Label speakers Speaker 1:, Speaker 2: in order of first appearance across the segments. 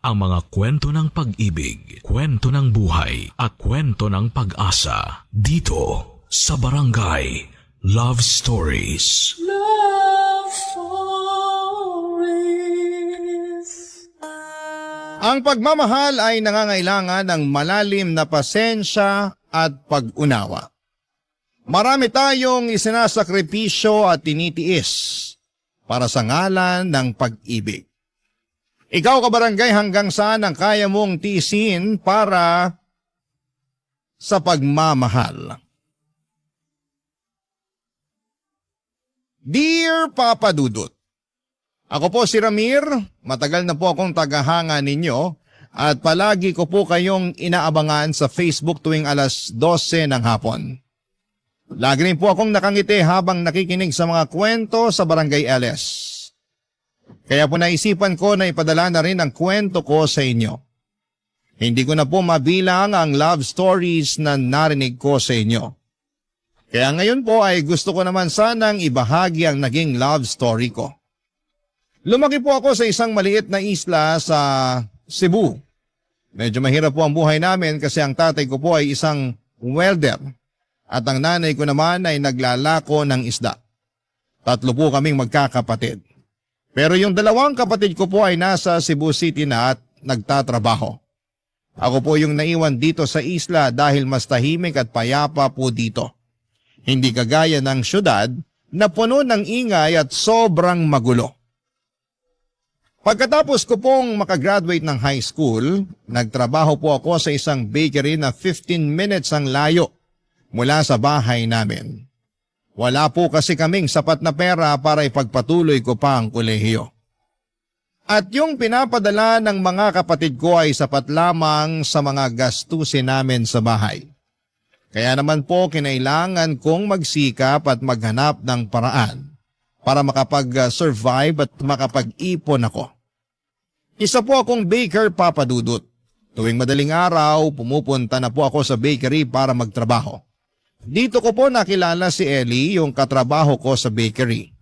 Speaker 1: ang mga kwento ng pag-ibig, kwento ng buhay, at kwento ng pag-asa dito sa Barangay Love Stories.
Speaker 2: Love Stories.
Speaker 3: Ang pagmamahal ay nangangailangan ng malalim na pasensya at pag-unawa. Marami tayong isinasakripisyo at tinitiis para sa ngalan ng pag-ibig. Ikaw, kabarangay, hanggang saan ang kaya mong tiisin para sa pagmamahal? Dear Papa Dudut, ako po si Ramir, matagal na po akong tagahanga ninyo at palagi ko po kayong inaabangan sa Facebook tuwing alas 12 ng hapon. Lagi rin po akong nakangiti habang nakikinig sa mga kwento sa Barangay LS. Kaya po naisipan ko na ipadala na rin ang kwento ko sa inyo. Hindi ko na po mabilang ang love stories na narinig ko sa inyo. Kaya ngayon po ay gusto ko naman sanang ibahagi ang naging love story ko. Lumaki po ako sa isang maliit na isla sa Cebu. Medyo mahirap po ang buhay namin kasi ang tatay ko po ay isang welder at ang nanay ko naman ay naglalako ng isda. 3 po kaming magkakapatid. Pero yung 2 kapatid ko po ay nasa Cebu City na at nagtatrabaho. Ako po yung naiwan dito sa isla dahil mas tahimik at payapa po dito. Hindi kagaya ng syudad na puno ng ingay at sobrang magulo. Pagkatapos ko pong makagraduate ng high school, nagtrabaho po ako sa isang bakery na 15 minutes ang layo mula sa bahay namin. Wala po kasi kaming sapat na pera para ipagpatuloy ko pa ang kolehiyo. At yung pinapadala ng mga kapatid ko ay sapat lamang sa mga gastusin namin sa bahay. Kaya naman po kinailangan kong magsikap at maghanap ng paraan para makapag-survive at makapag-ipon ako. Isa po akong baker, Papa Dudut. Tuwing madaling araw, pumupunta na po ako sa bakery para magtrabaho. Dito ko po nakilala si Ellie, yung katrabaho ko sa bakery.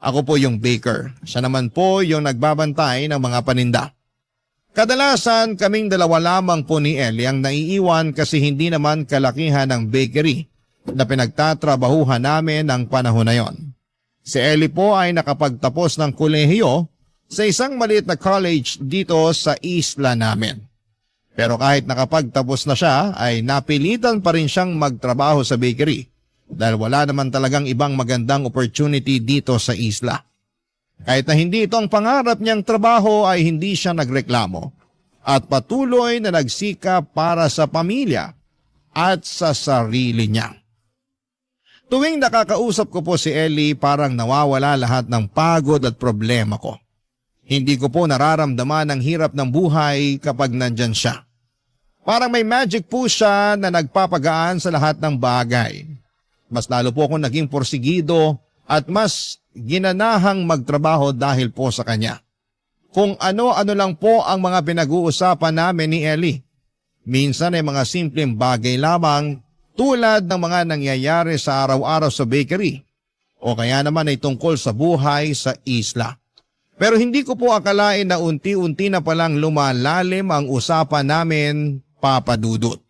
Speaker 3: Ako po yung baker. Siya naman po yung nagbabantay ng mga paninda. Kadalasan kaming 2 lamang po ni Ellie ang naiiwan kasi hindi naman kalakihan ng bakery na pinagtatrabahuhan namin ng panahon na yon. Si Ellie po ay nakapagtapos ng kolehiyo sa isang maliit na college dito sa isla namin. Pero kahit nakapagtapos na siya ay napilitan pa rin siyang magtrabaho sa bakery dahil wala naman talagang ibang magandang opportunity dito sa isla. Kahit na hindi ito ang pangarap niyang trabaho ay hindi siya nagreklamo at patuloy na nagsikap para sa pamilya at sa sarili niya. Tuwing nakakausap ko po si Ellie, parang nawawala lahat ng pagod at problema ko. Hindi ko po nararamdaman ang hirap ng buhay kapag nandyan siya. Parang may magic po siya na nagpapagaan sa lahat ng bagay. Mas lalo po akong naging porsigido at mas ginanahang magtrabaho dahil po sa kanya. Kung ano-ano lang po ang mga pinag-uusapan namin ni Ellie. Minsan ay mga simpleng bagay lamang tulad ng mga nangyayari sa araw-araw sa bakery o kaya naman ay tungkol sa buhay sa isla. Pero hindi ko po akalain na unti-unti na palang lumalalim ang usapan namin, Papa Dudut.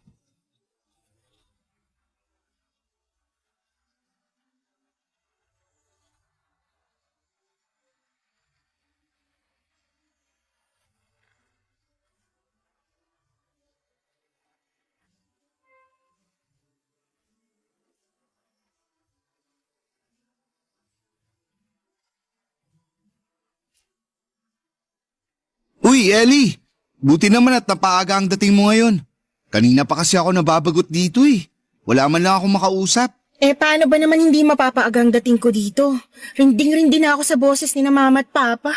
Speaker 4: Uy, Ellie! Buti naman at napaaga ang dating mo ngayon. Kanina pa kasi ako nababagot dito eh. Wala man lang akong makausap.
Speaker 5: Paano ba naman hindi mapapaagang dating ko dito? Rinding-rindi na ako sa boses ni na Mama at Papa.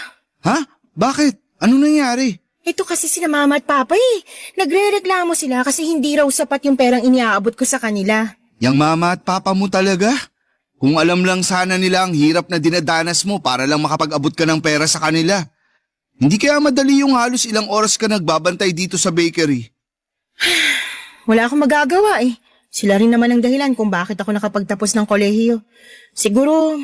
Speaker 4: Ha? Bakit? Ano nangyari?
Speaker 5: Ito kasi si na Mama at Papa eh. Nagre-reklamo sila kasi hindi raw sapat yung perang iniaabot ko sa kanila.
Speaker 4: Yang mama at papa mo talaga? Kung alam lang sana nila ang hirap na dinadanas mo para lang makapag-abot ka ng pera sa kanila. Hindi kaya madali yung halos ilang oras ka nagbabantay dito sa bakery?
Speaker 5: Wala akong magagawa eh. Sila rin naman ang dahilan kung bakit ako nakapagtapos ng kolehiyo. Siguro,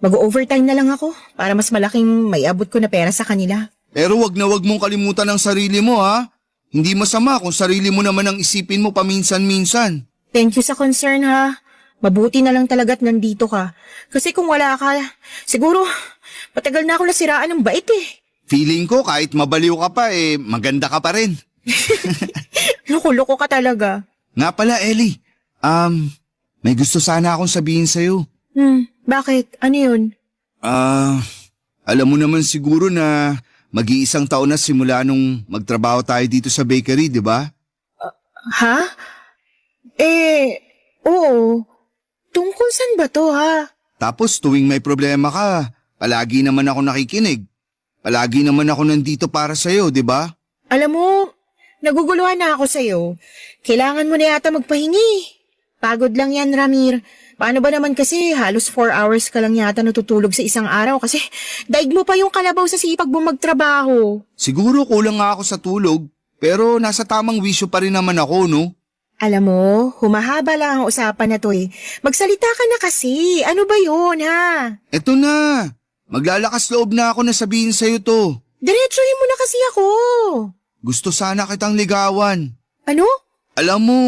Speaker 5: mag-overtime na lang ako para mas malaking may abot ko na pera sa kanila.
Speaker 4: Pero wag na wag mong kalimutan ang sarili mo ha. Hindi masama kung sarili mo naman ang isipin mo paminsan-minsan.
Speaker 5: Thank you sa concern ha. Mabuti na lang talaga't nandito ka. Kasi kung wala ka, siguro matagal na ako nasiraan ng bait eh.
Speaker 4: Feeling ko kahit mabaliw ka pa maganda ka pa rin.
Speaker 5: Loko-loko ka talaga.
Speaker 4: Nga pala Ellie, may gusto sana akong sabihin sa'yo.
Speaker 5: Bakit? Ano yun?
Speaker 4: Alam mo naman siguro na mag-iisang taon na simula nung magtrabaho tayo dito sa bakery, di ba?
Speaker 5: Ha? Oo. Tungkol saan ba to ha?
Speaker 4: Tapos tuwing may problema ka, palagi naman ako nakikinig. Palagi naman ako nandito para sa'yo, di ba?
Speaker 5: Alam mo, naguguluhan na ako sa'yo. Kailangan mo na yata magpahingi. Pagod lang yan, Ramir. Paano ba naman kasi halos 4 hours ka lang yata natutulog sa isang araw kasi daig mo pa yung kalabaw sa sipag mo magtrabaho.
Speaker 4: Siguro kulang nga ako sa tulog, pero nasa tamang wisyo pa rin naman ako, no?
Speaker 5: Alam mo, humahaba lang ang usapan na to eh. Magsalita ka na kasi. Ano ba yun, ha?
Speaker 4: Eto na, maglalakas loob na ako na sabihin sa'yo to.
Speaker 5: Diretsuhin mo na kasi ako.
Speaker 4: Gusto sana kitang ligawan.
Speaker 5: Ano?
Speaker 4: Alam mo,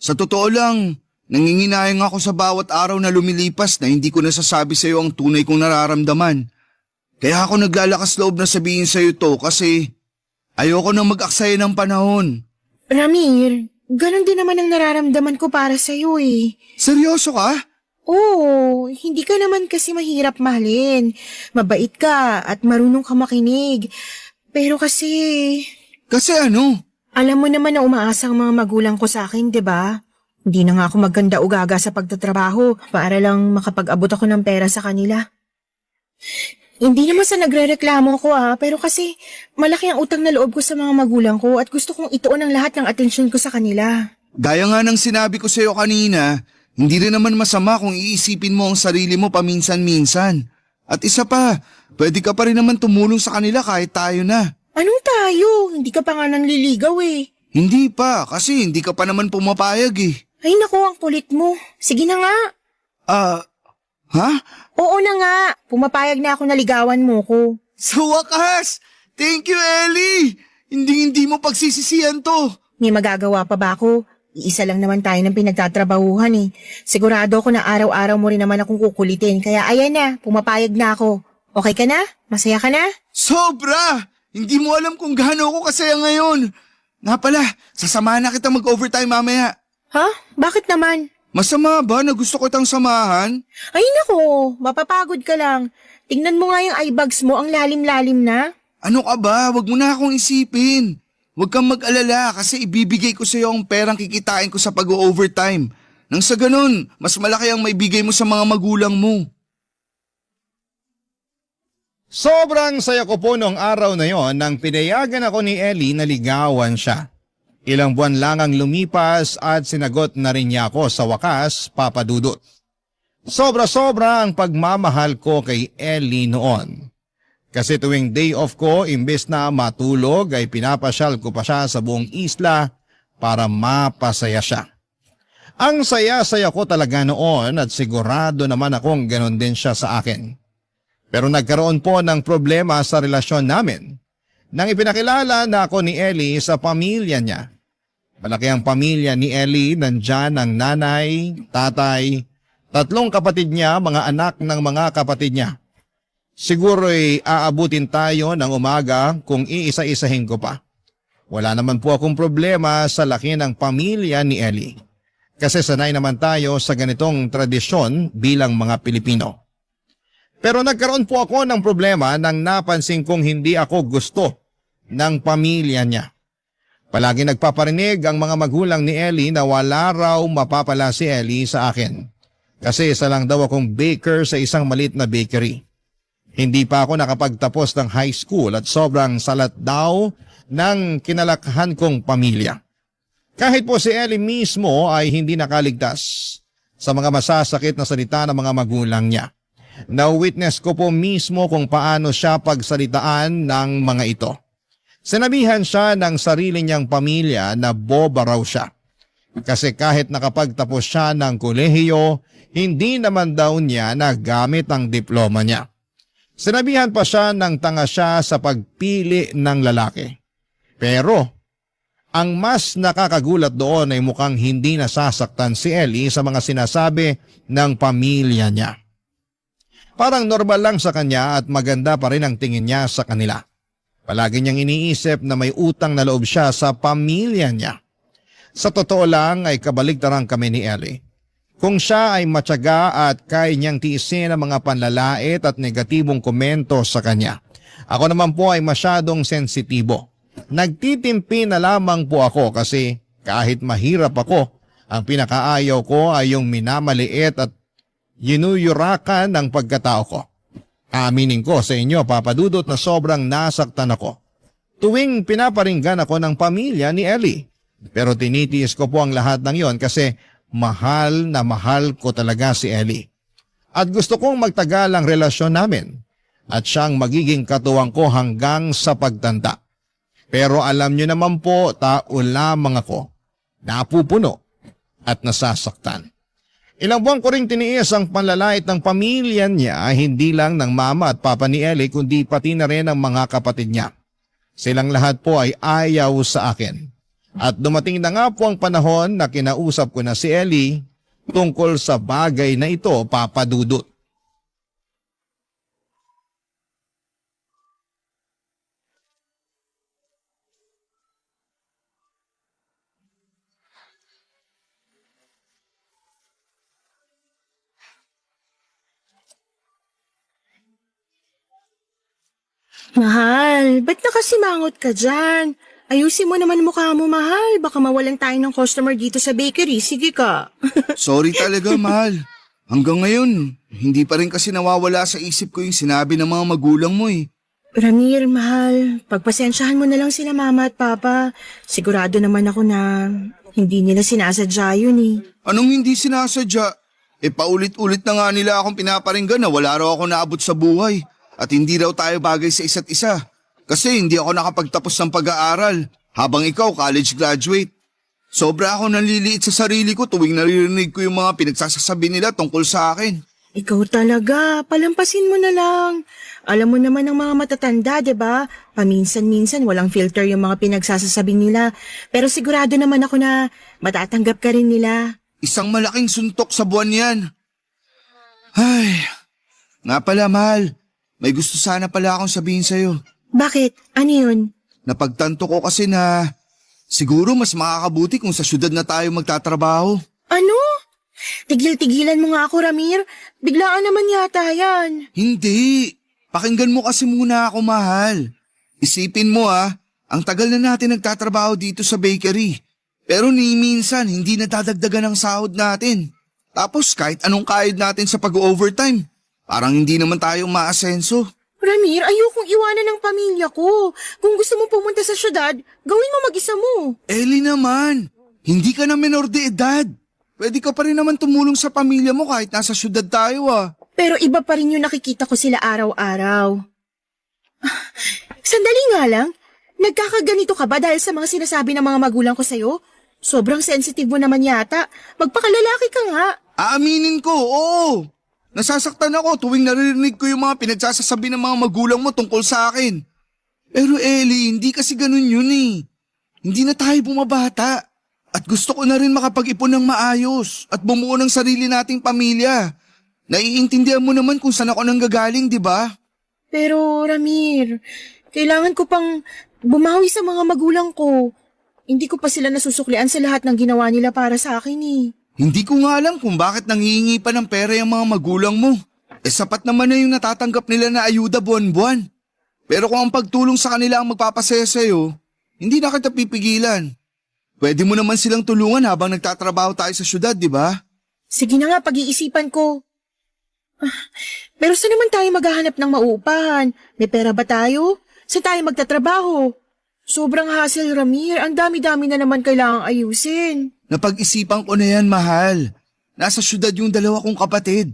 Speaker 4: sa totoo lang, nanginginayang ako sa bawat araw na lumilipas na hindi ko nasasabi sa'yo ang tunay kong nararamdaman. Kaya ako naglalakas loob na sabihin sa'yo to kasi ayoko nang mag-aksaya ng panahon.
Speaker 5: Ramir, ganon din naman ang nararamdaman ko para sa'yo eh.
Speaker 4: Seryoso ka?
Speaker 5: Oo, hindi ka naman kasi mahirap mahalin. Mabait ka at marunong ka makinig. Pero kasi...
Speaker 4: Kasi ano?
Speaker 5: Alam mo naman na umaasa ang mga magulang ko sa akin, di ba? Hindi na nga ako maganda ugaga sa pagtatrabaho para lang makapag-abot ako ng pera sa kanila. Hindi naman sa nagrereklamo ko pero kasi malaki ang utang na loob ko sa mga magulang ko at gusto kong ituon ang lahat ng atensyon ko sa kanila.
Speaker 4: Gaya nga ng sinabi ko sa'yo kanina, hindi rin naman masama kung iisipin mo ang sarili mo paminsan-minsan. At isa pa, pwede ka pa rin naman tumulong sa kanila kahit tayo na.
Speaker 5: Anong tayo? Hindi ka pa nga nanliligaw eh.
Speaker 4: Hindi pa, kasi hindi ka pa naman pumapayag eh.
Speaker 5: Ay naku, ang kulit mo. Sige na nga.
Speaker 4: Ha?
Speaker 5: Oo na nga. Pumapayag na ako na ligawan mo ko.
Speaker 4: Sa wakas! Thank you, Ellie! Hindi mo pagsisisihan to.
Speaker 5: May magagawa pa ba ako? Iisa lang naman tayo ng pinagtatrabahuhan eh. Sigurado ako na araw-araw mo rin naman akong kukulitin. Kaya ayan na, pumapayag na ako. Okay ka na? Masaya ka na?
Speaker 4: Sobra! Hindi mo alam kung gaano ako kasaya ngayon. Nga pala, sasamahan na kita mag-overtime mamaya.
Speaker 5: Ha? Bakit naman?
Speaker 4: Masama ba na gusto kitang samahan?
Speaker 5: Ay nako, mapapagod ka lang. Tingnan mo nga yung eye bags mo, ang lalim-lalim na.
Speaker 4: Ano ka ba? Huwag mo na akong isipin. Huwag kang mag-alala kasi ibibigay ko sa iyo ang perang kikitain ko sa pag-overtime. Nang sa ganun, mas malaki ang maibigay mo sa mga magulang mo.
Speaker 3: Sobrang saya ko po noong araw na yon nang pinayagan ako ni Ellie na ligawan siya. Ilang buwan lang ang lumipas at sinagot na rin niya ako sa wakas, Papa Dudut. Sobra-sobra ang pagmamahal ko kay Ellie noon. Kasi tuwing day off ko, imbes na matulog ay pinapasyal ko pa siya sa buong isla para mapasaya siya. Ang saya-saya ko talaga noon at sigurado naman akong ganon din siya sa akin. Pero nagkaroon po ng problema sa relasyon namin nang ipinakilala na ako ni Ellie sa pamilya niya. Malaki ang pamilya ni Ellie, nandyan ang nanay, tatay, 3 kapatid niya, mga anak ng mga kapatid niya. Siguro'y aabutin tayo ng umaga kung iisa-isahin ko pa. Wala naman po akong problema sa laki ng pamilya ni Ellie. Kasi sanay naman tayo sa ganitong tradisyon bilang mga Pilipino. Pero nagkaroon po ako ng problema nang napansin kong hindi ako gusto ng pamilya niya. Palagi nagpaparinig ang mga magulang ni Ellie na wala raw mapapala si Ellie sa akin. Kasi isa lang daw akong baker sa isang maliit na bakery. Hindi pa ako nakapagtapos ng high school at sobrang salat daw ng kinalakhan kong pamilya. Kahit po si Ellie mismo ay hindi nakaligtas sa mga masasakit na salita ng mga magulang niya. Na-witness ko po mismo kung paano siya pagsalitaan ng mga ito. Sinabihan siya ng sarili niyang pamilya na boba raw siya. Kasi kahit nakapagtapos siya ng kolehiyo, hindi naman daw niya nagamit ang diploma niya. Sinabihan pa siya ng tanga siya sa pagpili ng lalaki. Pero ang mas nakakagulat doon ay mukhang hindi nasasaktan si Ellie sa mga sinasabi ng pamilya niya. Parang normal lang sa kanya at maganda pa rin ang tingin niya sa kanila. Palagi niyang iniisip na may utang na loob siya sa pamilya niya. Sa totoo lang ay kabaligtaran kami ni Ellie. Kung siya ay matyaga at kaya niyang tiisin ang mga panlalait at negatibong komento sa kanya. Ako naman po ay masyadong sensitibo. Nagtitimpi na lamang po ako kasi kahit mahirap ako, ang pinakaayaw ko ay yung minamaliit at yinuyurakan ng pagkatao ko. Aminin ko sa inyo, Papa Dudut, na sobrang nasaktan ako tuwing pinaparinggan ako ng pamilya ni Ellie. Pero tinitiis ko po ang lahat ng yon kasi mahal na mahal ko talaga si Ellie. At gusto kong magtagal ang relasyon namin at siyang magiging katuwang ko hanggang sa pagtanda. Pero alam niyo naman po, tao lamang ako, napupuno at nasasaktan. Ilang buwan ko ring tiniis ang panlalait ng pamilya niya, hindi lang ng mama at papa ni Ellie kundi pati na rin ang mga kapatid niya. Silang lahat po ay ayaw sa akin. At dumating na nga po ang panahon na kinausap ko na si Ellie tungkol sa bagay na ito, Papa Dudut.
Speaker 5: Mahal, ba't nakasimangot ka dyan? Ayusin mo naman mukha mo, mahal. Baka mawalan tayo ng customer dito sa bakery. Sige ka.
Speaker 4: Sorry talaga, mahal. Hanggang ngayon, hindi pa rin kasi nawawala sa isip ko yung sinabi ng mga magulang mo eh.
Speaker 5: Ramir, mahal, pagpasensyahan mo na lang sila mama at papa. Sigurado naman ako na hindi nila sinasadya yun eh.
Speaker 4: Anong hindi sinasadya? Paulit-ulit na nga nila akong pinaparinggan na wala raw ako naabot sa buhay at hindi raw tayo bagay sa isa't isa. Kasi hindi ako nakapagtapos ng pag-aaral habang ikaw college graduate. Sobra ako nanliliit sa sarili ko tuwing naririnig ko yung mga pinagsasasabi nila tungkol sa akin.
Speaker 5: Ikaw talaga, palampasin mo na lang. Alam mo naman ng mga matatanda, 'di ba? Paminsan-minsan walang filter yung mga pinagsasasabi nila. Pero sigurado naman ako na matatanggap ka rin nila.
Speaker 4: Isang malaking suntok sa buwan yan. Ay, nga pala mahal, may gusto sana pala akong sabihin sa'yo.
Speaker 5: Bakit? Ano yun?
Speaker 4: Napagtanto ko kasi na siguro mas makakabuti kung sa syudad na tayo magtatrabaho.
Speaker 5: Ano? Tigil-tigilan mo nga ako, Ramir. Biglaan naman yata yan.
Speaker 4: Hindi. Pakinggan mo kasi muna ako, mahal. Isipin mo ang tagal na natin nagtatrabaho dito sa bakery. Pero ni minsan hindi nadadagdagan ang sahod natin. Tapos kahit anong kahid natin sa pag-overtime, parang hindi naman tayo maasenso.
Speaker 5: Ramir, ayokong iwanan ng pamilya ko. Kung gusto mong pumunta sa syudad, gawin mo mag-isa mo.
Speaker 4: Ellie naman, hindi ka na menor de edad. Pwede ka pa rin naman tumulong sa pamilya mo kahit nasa syudad tayo
Speaker 5: Pero iba pa rin yung nakikita ko sila araw-araw. Sandali nga lang, nagkakaganito ka ba dahil sa mga sinasabi ng mga magulang ko sa'yo? Sobrang sensitive mo naman yata. Magpakalalaki ka nga.
Speaker 4: Aaminin ko, oo. Nasasaktan ako tuwing naririnig ko yung mga pinagsasasabi ng mga magulang mo tungkol sa akin. Pero Ellie, hindi kasi ganun yun eh. Hindi na tayo bumabata. At gusto ko na rin makapag-ipon ng maayos at bumuo ng sarili nating pamilya. Naiintindihan mo naman kung saan ako nanggagaling, di ba?
Speaker 5: Pero Ramir, kailangan ko pang bumawi sa mga magulang ko. Hindi ko pa sila nasusuklian sa lahat ng ginawa nila para sa akin eh.
Speaker 4: Hindi ko nga alam kung bakit nanghihingi pa ng pera yung mga magulang mo. Sapat naman na yung natatanggap nila na ayuda buwan-buwan. Pero kung ang pagtulong sa kanila ang magpapasaya sa'yo, hindi na kita pipigilan. Pwede mo naman silang tulungan habang nagtatrabaho tayo sa syudad, di ba?
Speaker 5: Sige na nga, pag-iisipan ko. Pero saan naman tayo maghahanap ng mauupahan? May pera ba tayo? Saan tayo magtatrabaho? Sobrang hassle, Ramir. Ang dami-dami na naman kailangang ayusin.
Speaker 4: Napag-isipan ko na yan, mahal. Nasa syudad yung dalawa kong kapatid.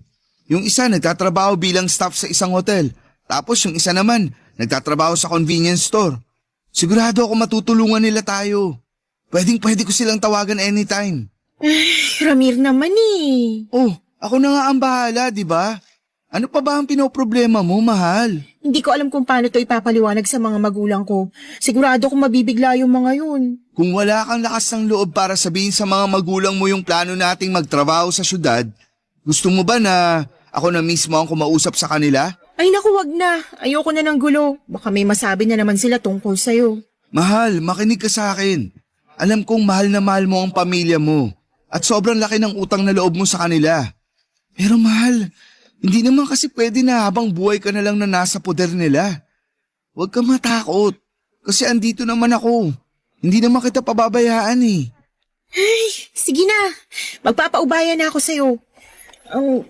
Speaker 4: Yung isa nagtatrabaho bilang staff sa isang hotel. Tapos yung isa naman nagtatrabaho sa convenience store. Sigurado ako matutulungan nila tayo. Pwedeng-pwede ko silang tawagan anytime.
Speaker 5: Ramir naman eh.
Speaker 4: Oh, ako na nga ang bahala, di ba? Ano pa ba ang pinoproblema mo, mahal?
Speaker 5: Hindi ko alam kung paano to ipapaliwanag sa mga magulang ko. Sigurado kong mabibigla yung mga yun.
Speaker 4: Kung wala kang lakas ng loob para sabihin sa mga magulang mo yung plano nating magtrabaho sa syudad, gusto mo ba na ako na mismo ang kumausap sa kanila?
Speaker 5: Ay naku, wag na. Ayoko na ng gulo. Baka may masabi na naman sila tungkol sa'yo.
Speaker 4: Mahal, makinig ka sa akin. Alam kong mahal na mahal mo ang pamilya mo at sobrang laki ng utang na loob mo sa kanila. Pero mahal, hindi naman kasi pwede na habang buhay ka na lang na nasa poder nila. Huwag kang matakot kasi andito naman ako. Hindi naman kita pababayaan eh.
Speaker 5: Sige na. Magpapaubayan na ako sa'yo.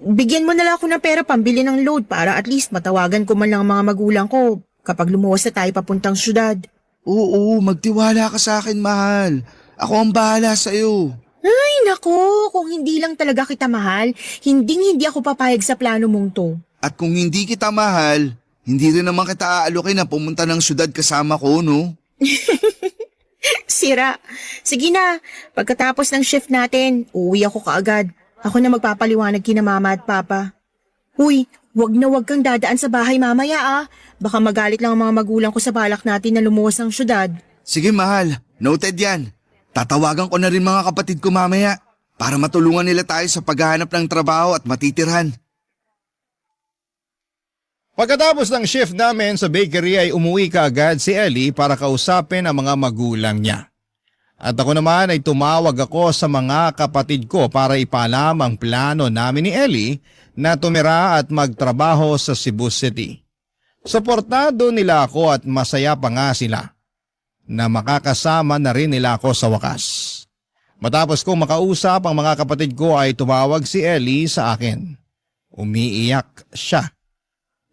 Speaker 5: Bigyan mo na lang ako ng pera pambili ng load para at least matawagan ko man lang ang mga magulang ko kapag lumuwas na tayo papuntang syudad.
Speaker 4: Oo, magtiwala ka sa akin, mahal. Ako ang bahala sa'yo.
Speaker 5: Ay nako, kung hindi lang talaga kita mahal, hindi ako papayag sa plano mong to.
Speaker 4: At kung hindi kita mahal, hindi rin naman kita aalukin na pumunta ng syudad kasama ko, no?
Speaker 5: Sira. Sige na, pagkatapos ng shift natin, uuwi ako kaagad. Ako na magpapaliwanag kina mama at papa. Uy, wag kang dadaan sa bahay mamaya ah. Baka magalit lang ang mga magulang ko sa balak natin na lumuwas ng syudad.
Speaker 4: Sige, mahal. Noted yan. Tatawagan ko na rin mga kapatid ko mamaya para matulungan nila tayo sa paghahanap ng trabaho at matitirhan.
Speaker 3: Pagkatapos ng shift namin sa bakery ay umuwi kaagad si Ellie para kausapin ang mga magulang niya. At ako naman ay tumawag ako sa mga kapatid ko para ipaalam ang plano namin ni Ellie na tumira at magtrabaho sa Cebu City. Suportado nila ako at masaya pa nga sila na makakasama na rin nila ako sa wakas. Matapos kong makausap ang mga kapatid ko ay tumawag si Ellie sa akin. Umiiyak siya.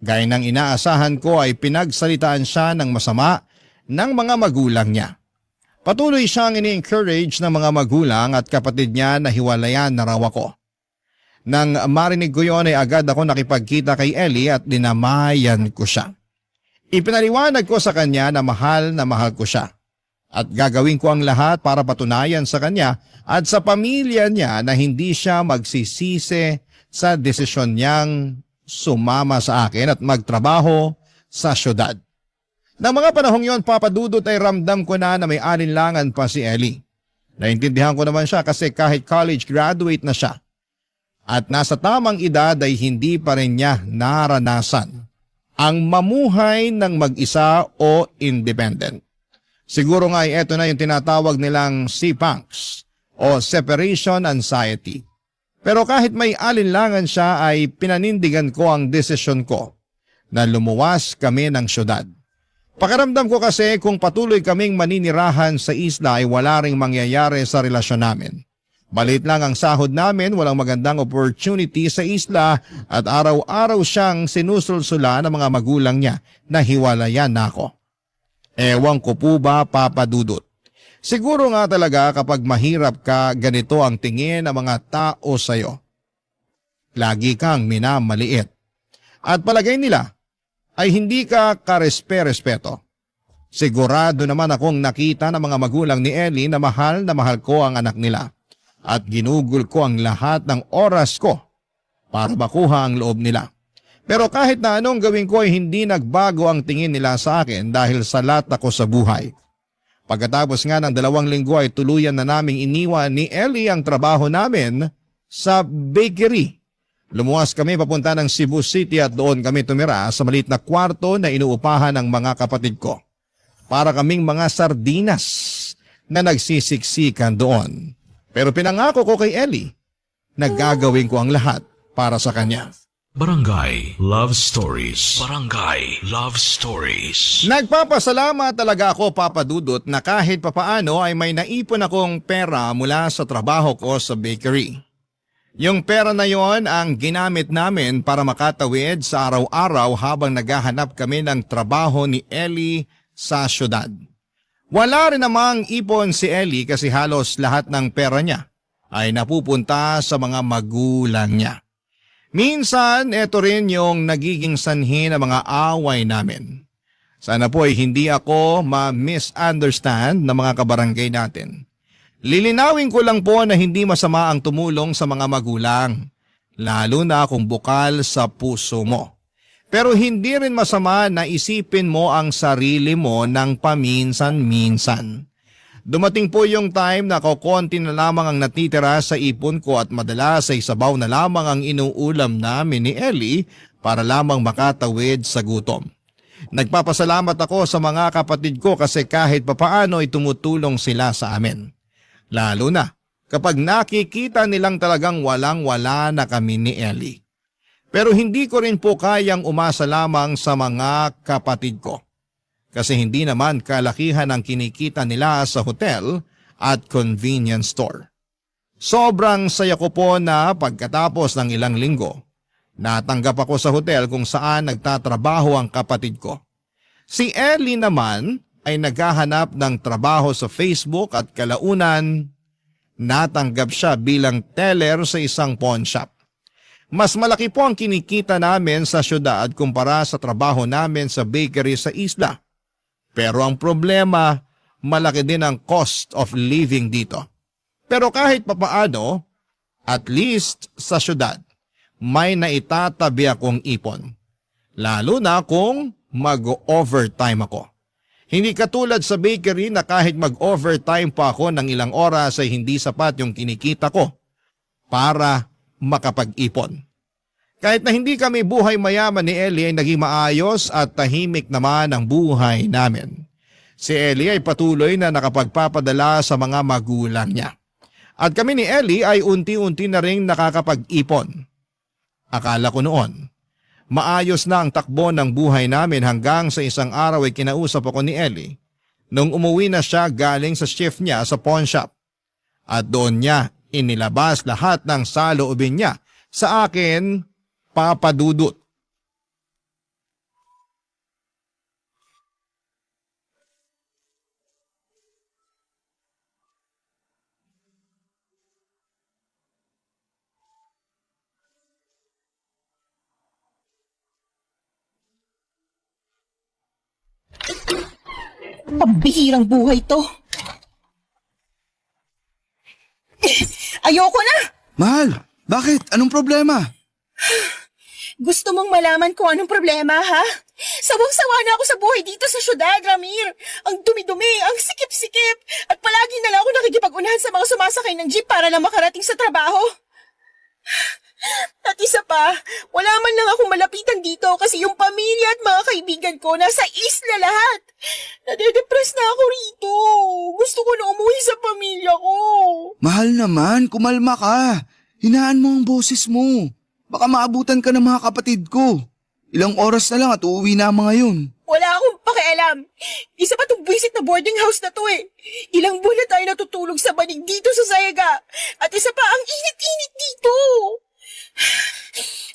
Speaker 3: Gaya ng inaasahan ko ay pinagsalitaan siya ng masama ng mga magulang niya. Patuloy siyang ini-encourage ng mga magulang at kapatid niya na hiwalayan na raw ako. Nang marinig ko yon ay agad ako nakipagkita kay Ellie at dinamayan ko siya. Ipinaliwanag ko sa kanya na mahal ko siya at gagawin ko ang lahat para patunayan sa kanya at sa pamilya niya na hindi siya magsisisi sa desisyon niyang sumama sa akin at magtrabaho sa syudad. Nang mga panahong yon, Papa Dudut, ay ramdam ko na may alinlangan pa si Ellie. Naintindihan ko naman siya kasi kahit college graduate na siya at nasa tamang edad ay hindi pa rin niya naranasan ang mamuhay ng mag-isa o independent. Siguro nga ay eto na yung tinatawag nilang CPANCS o Separation Anxiety. Pero kahit may alinlangan siya ay pinanindigan ko ang desisyon ko na lumuwas kami ng syudad. Pakiramdam ko kasi kung patuloy kaming maninirahan sa isla ay wala ring mangyayari sa relasyon namin. Balit lang ang sahod namin, walang magandang opportunity sa isla at araw-araw siyang sinusulsula ng mga magulang niya na hiwalayan na ako. Ewan ko po ba, Papa Dudut. Siguro nga talaga kapag mahirap ka, ganito ang tingin ng mga tao sa'yo. Lagi kang minamaliit. At palagay nila ay hindi ka karespe-respeto. Sigurado naman akong nakita ng mga magulang ni Ellie na mahal ko ang anak nila. At ginugol ko ang lahat ng oras ko para makuha ang loob nila. Pero kahit na anong gawin ko ay hindi nagbago ang tingin nila sa akin dahil salat ako sa buhay. Pagkatapos nga ng 2 linggo ay tuluyan na naming iniwan ni Ellie ang trabaho namin sa bakery. Lumuwas kami papunta ng Cebu City at doon kami tumira sa maliit na kwarto na inuupahan ng mga kapatid ko. Para kaming mga sardinas na nagsisiksikan doon. Pero pinangako ko kay Ellie na gagawin ko ang lahat para sa kanya.
Speaker 1: Barangay Love Stories. Barangay Love Stories.
Speaker 3: Nagpapasalamat talaga ako, Papa Dudut, na kahit papaano ay may naipon akong pera mula sa trabaho ko sa bakery. Yung pera na yon ang ginamit namin para makatawid sa araw-araw habang naghahanap kami ng trabaho ni Ellie sa syudad. Wala rin namang ipon si Ellie kasi halos lahat ng pera niya ay napupunta sa mga magulang niya. Minsan, ito rin yung nagiging sanhi ng mga away namin. Sana po ay hindi ako ma-misunderstand ng mga kabarangay natin. Lilinawin ko lang po na hindi masama ang tumulong sa mga magulang. lalo na kung bukal sa puso mo. Pero hindi rin masama na isipin mo ang sarili mo ng paminsan-minsan. Dumating po yung time na kokonti na lamang ang natitira sa ipon ko at madalas ay sabaw na lamang ang inuulam namin ni Ellie para lamang makatawid sa gutom. Nagpapasalamat ako sa mga kapatid ko kasi kahit papaano ay tumutulong sila sa amin. Lalo na kapag nakikita nilang talagang walang-wala na kami ni Ellie. Pero hindi ko rin po kayang umasa lamang sa mga kapatid ko. Kasi hindi naman kalakihan ang kinikita nila sa hotel at convenience store. Sobrang saya ko po na pagkatapos ng ilang linggo, natanggap ako sa hotel kung saan nagtatrabaho ang kapatid ko. Si Ellie naman ay naghahanap ng trabaho sa Facebook at kalaunan natanggap siya bilang teller sa isang pawn shop. Mas malaki po ang kinikita namin sa syudad kumpara sa trabaho namin sa bakery sa isla. Pero ang problema, malaki din ang cost of living dito. Pero kahit papaano, at least sa syudad, may naitatabi akong ipon. Lalo na kung mag-overtime ako. Hindi katulad sa bakery na kahit mag-overtime pa ako ng ilang oras ay hindi sapat yung kinikita ko para makapag-ipon. Kahit na hindi kami buhay mayaman ni Ellie ay naging maayos at tahimik naman ang buhay namin. Si Ellie ay patuloy na nakapagpapadala sa mga magulang niya. At kami ni Ellie ay unti-unti na ring nakakapag-ipon. Akala ko noon, maayos na ang takbo ng buhay namin hanggang sa isang araw ay kinausap ako ni Ellie nung umuwi na siya galing sa shift niya sa pawn shop. At doon niya inilabas lahat ng saloobin niya sa akin, Papa Dudut.
Speaker 5: Pambihirang buhay to. Ayoko na!
Speaker 4: Mahal, bakit? Anong problema?
Speaker 5: Gusto mong malaman kung anong problema, ha? Sawang-sawa na ako sa buhay dito sa syudad, Ramir. Ang dumi-dumi, ang sikip-sikip. At palagi na lang ako nakikipag-unahan sa mga sumasakay ng jeep para lang makarating sa trabaho. At isa pa, wala man lang akong malapitan dito kasi yung pamilya at mga kaibigan ko nasa isla lahat. Nade-depress na ako rito. Gusto ko na umuwi sa pamilya ko.
Speaker 4: Mahal naman, kumalma ka. Hinaan mo ang boses mo. Baka maabutan ka ng mga kapatid ko. Ilang oras na lang at uuwi na ang mga yun.
Speaker 5: Wala akong pakialam. Isa pa tong buwisit na boarding house na to eh. Ilang buwan na tayo natutulog sa banig dito sa Sayaga. At isa pa, ang init-init dito.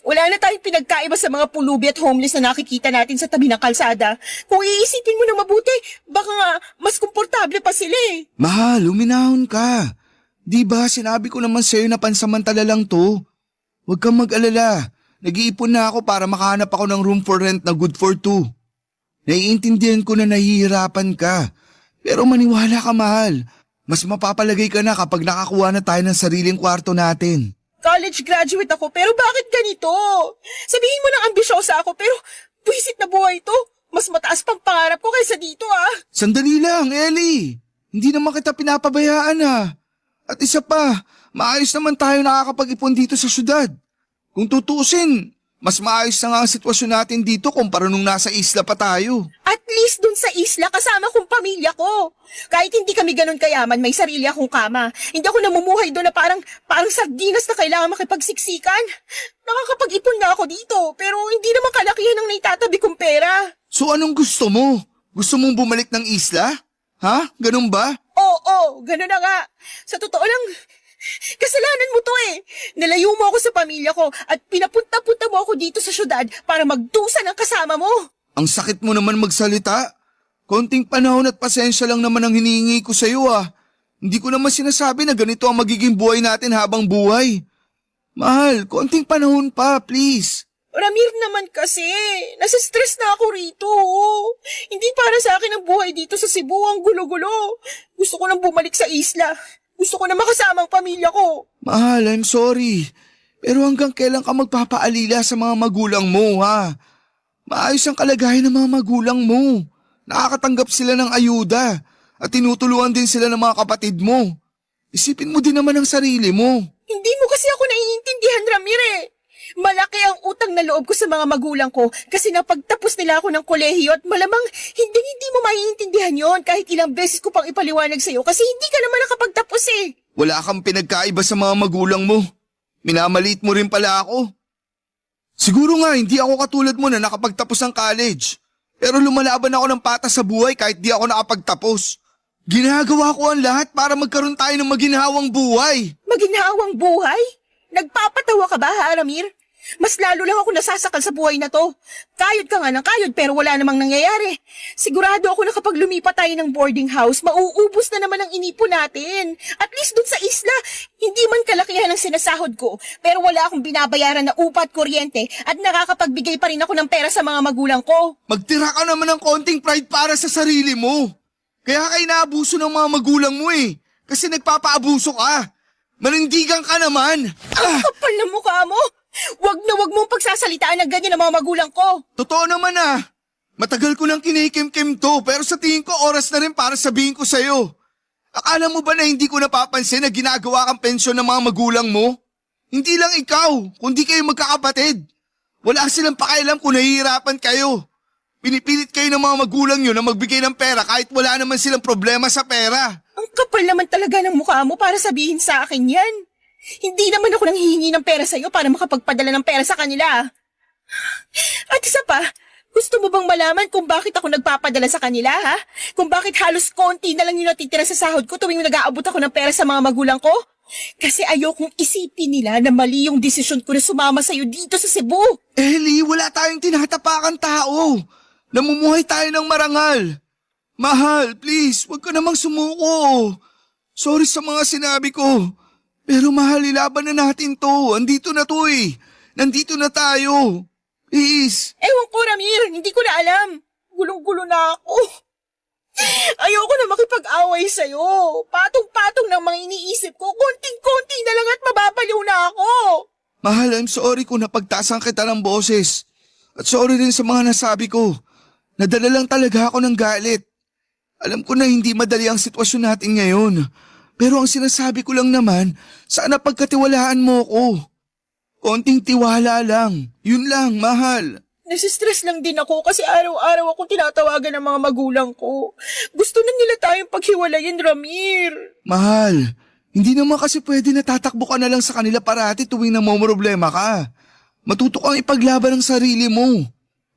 Speaker 5: Wala na tayong pinagkaiba sa mga pulubi at homeless na nakikita natin sa tabi ng kalsada. Kung iisipin mo na mabuti, baka nga mas komportable pa sila eh.
Speaker 4: Mahal, luminahon ka. Di ba sinabi ko naman sa'yo na pansamantala lang to? Huwag kang mag-alala. Nag-iipon na ako para makahanap ako ng room for rent na good for two. Naiintindihan ko na nahihirapan ka. Pero maniwala ka, mahal. Mas mapapalagay ka na kapag nakakuha na tayo ng sariling kwarto natin.
Speaker 5: College graduate ako pero bakit ganito? Sabihin mo nang ambisyosa ako pero buwisit na buhay to. Mas mataas pang pangarap ko kaysa dito ah.
Speaker 4: Sandali lang, Ellie. Hindi naman kita pinapabayaan ah. At isa pa, maayos naman tayo nakakapag-ipon dito sa syudad. Kung tutusin, mas maayos na nga ang sitwasyon natin dito kumpara nung nasa isla pa tayo.
Speaker 5: At least dun sa isla kasama kong pamilya ko. Kahit hindi kami ganun kayaman, may sarili akong kama. Hindi ako namumuhay doon na parang sardinas na kailangan makipagsiksikan. Nakakapag-ipon na ako dito, pero hindi naman kalakihan ang naitatabi kong pera.
Speaker 4: So anong gusto mo? Gusto mong bumalik ng isla? Ha? Ganun ba?
Speaker 5: Oo, ganun na nga. Sa totoo lang, kasalanan mo to eh. Nalayo mo ako sa pamilya ko at pinapunta-punta mo ako dito sa syudad para magdusa ng kasama mo.
Speaker 4: Ang sakit mo naman magsalita. Konting panahon at pasensya lang naman ang hinihingi ko sa iyo ah. Hindi ko naman sinasabi na ganito ang magiging buhay natin habang buhay. Mahal, konting panahon pa, please.
Speaker 5: Ramir naman kasi, nasa-stress na ako rito. Hindi para sa akin ang buhay dito sa Cebu ang gulo-gulo. Gusto ko nang bumalik sa isla. Gusto ko na makasama ang pamilya ko.
Speaker 4: Mahal, I'm sorry. Pero hanggang kailan ka magpapaalila sa mga magulang mo, ha? Maayos ang kalagayan ng mga magulang mo. Nakakatanggap sila ng ayuda at tinutulungan din sila ng mga kapatid mo. Isipin mo din naman ang sarili mo.
Speaker 5: Hindi mo kasi ako naiintindihan, Ramir eh. Malaki ang utang na loob ko sa mga magulang ko kasi napagtapos nila ako ng kolehiyo at malamang hindi mo maiintindihan yon kahit ilang beses ko pang ipaliwanag sa'yo kasi hindi ka naman nakapagtapos eh.
Speaker 4: Wala kang pinagkaiba sa mga magulang mo. Minamaliit mo rin pala ako. Siguro nga hindi ako katulad mo na nakapagtapos ng college. Pero lumalaban ako ng patas sa buhay kahit di ako nakapagtapos. Ginagawa ko ang lahat para magkaroon tayo ng maginhawang buhay.
Speaker 5: Maginhawang buhay? Nagpapatawa ka ba, ha, Ramir? Mas lalo lang ako nasasakal sa buhay na to. Kayod ka nga ng kayod pero wala namang nangyayari. Sigurado ako na kapag lumipat tayo ng boarding house, mauubos na naman ang inipon natin. At least dun sa isla, hindi man kalakihan ang sinasahod ko, pero wala akong binabayaran na upa at kuryente at nakakapagbigay pa rin ako ng pera sa mga magulang ko.
Speaker 4: Magtira ka naman ng konting pride para sa sarili mo. Kaya ka inaabuso ng mga magulang mo eh. Kasi nagpapaabuso ka. Manindigan ka naman.
Speaker 5: Ang kapal na mukha mo! Wag na wag mong pagsasalitaan ng ganyan ng mga magulang ko.
Speaker 4: Totoo naman ah. Matagal ko nang kinikim-kim to pero sa tingin ko oras na rin para sabihin ko sa'yo. Akala mo ba na hindi ko napapansin na ginagawa kang pensyon ng mga magulang mo? Hindi lang ikaw, kundi kayo magkakapatid. Wala silang pakialam kung nahihirapan kayo. Pinipilit kayo ng mga magulang nyo na magbigay ng pera kahit wala naman silang problema sa pera.
Speaker 5: Ang kapal naman talaga ng mukha mo para sabihin sa akin yan. Hindi naman ako nanghihingi ng pera sa'yo para makapagpadala ng pera sa kanila. At isa pa, gusto mo bang malaman kung bakit ako nagpapadala sa kanila, ha? Kung bakit halos konti na lang yung natitira sa sahod ko tuwing nag-aabot ako ng pera sa mga magulang ko? Kasi ayokong isipin nila na mali yung desisyon ko na sumama sa'yo dito sa Cebu.
Speaker 4: Ellie, wala tayong tinatapakan tao. Namumuhay tayo ng marangal. Mahal, please, huwag ka namang sumuko. Sorry sa mga sinabi ko. Pero mahal, ilaban na natin to. Andito na to eh. Nandito na tayo. Please.
Speaker 5: Ewan ko, Ramir, hindi ko na alam. Gulong-gulo na ako. Ayoko na makipag-away sa'yo. Patong-patong ng mga iniisip ko. Konting-konti na lang at mababaliw na ako.
Speaker 4: Mahal, I'm sorry kung napagtasan kita ng boses. At sorry rin sa mga nasabi ko. Nadala lang talaga ako ng galit. Alam ko na hindi madali ang sitwasyon natin ngayon. Pero ang sinasabi ko lang naman, sana pagkatiwalaan mo ko. Konting tiwala lang. Yun lang, mahal.
Speaker 5: Nasistress lang din ako kasi araw-araw akong tinatawagan ng mga magulang ko. Gusto na nila tayong paghiwalayin, Ramir.
Speaker 4: Mahal, hindi naman kasi pwede na tatakbo ka na lang sa kanila parati tuwing namomroblema ka. Matuto kang ipaglaban ang sarili mo.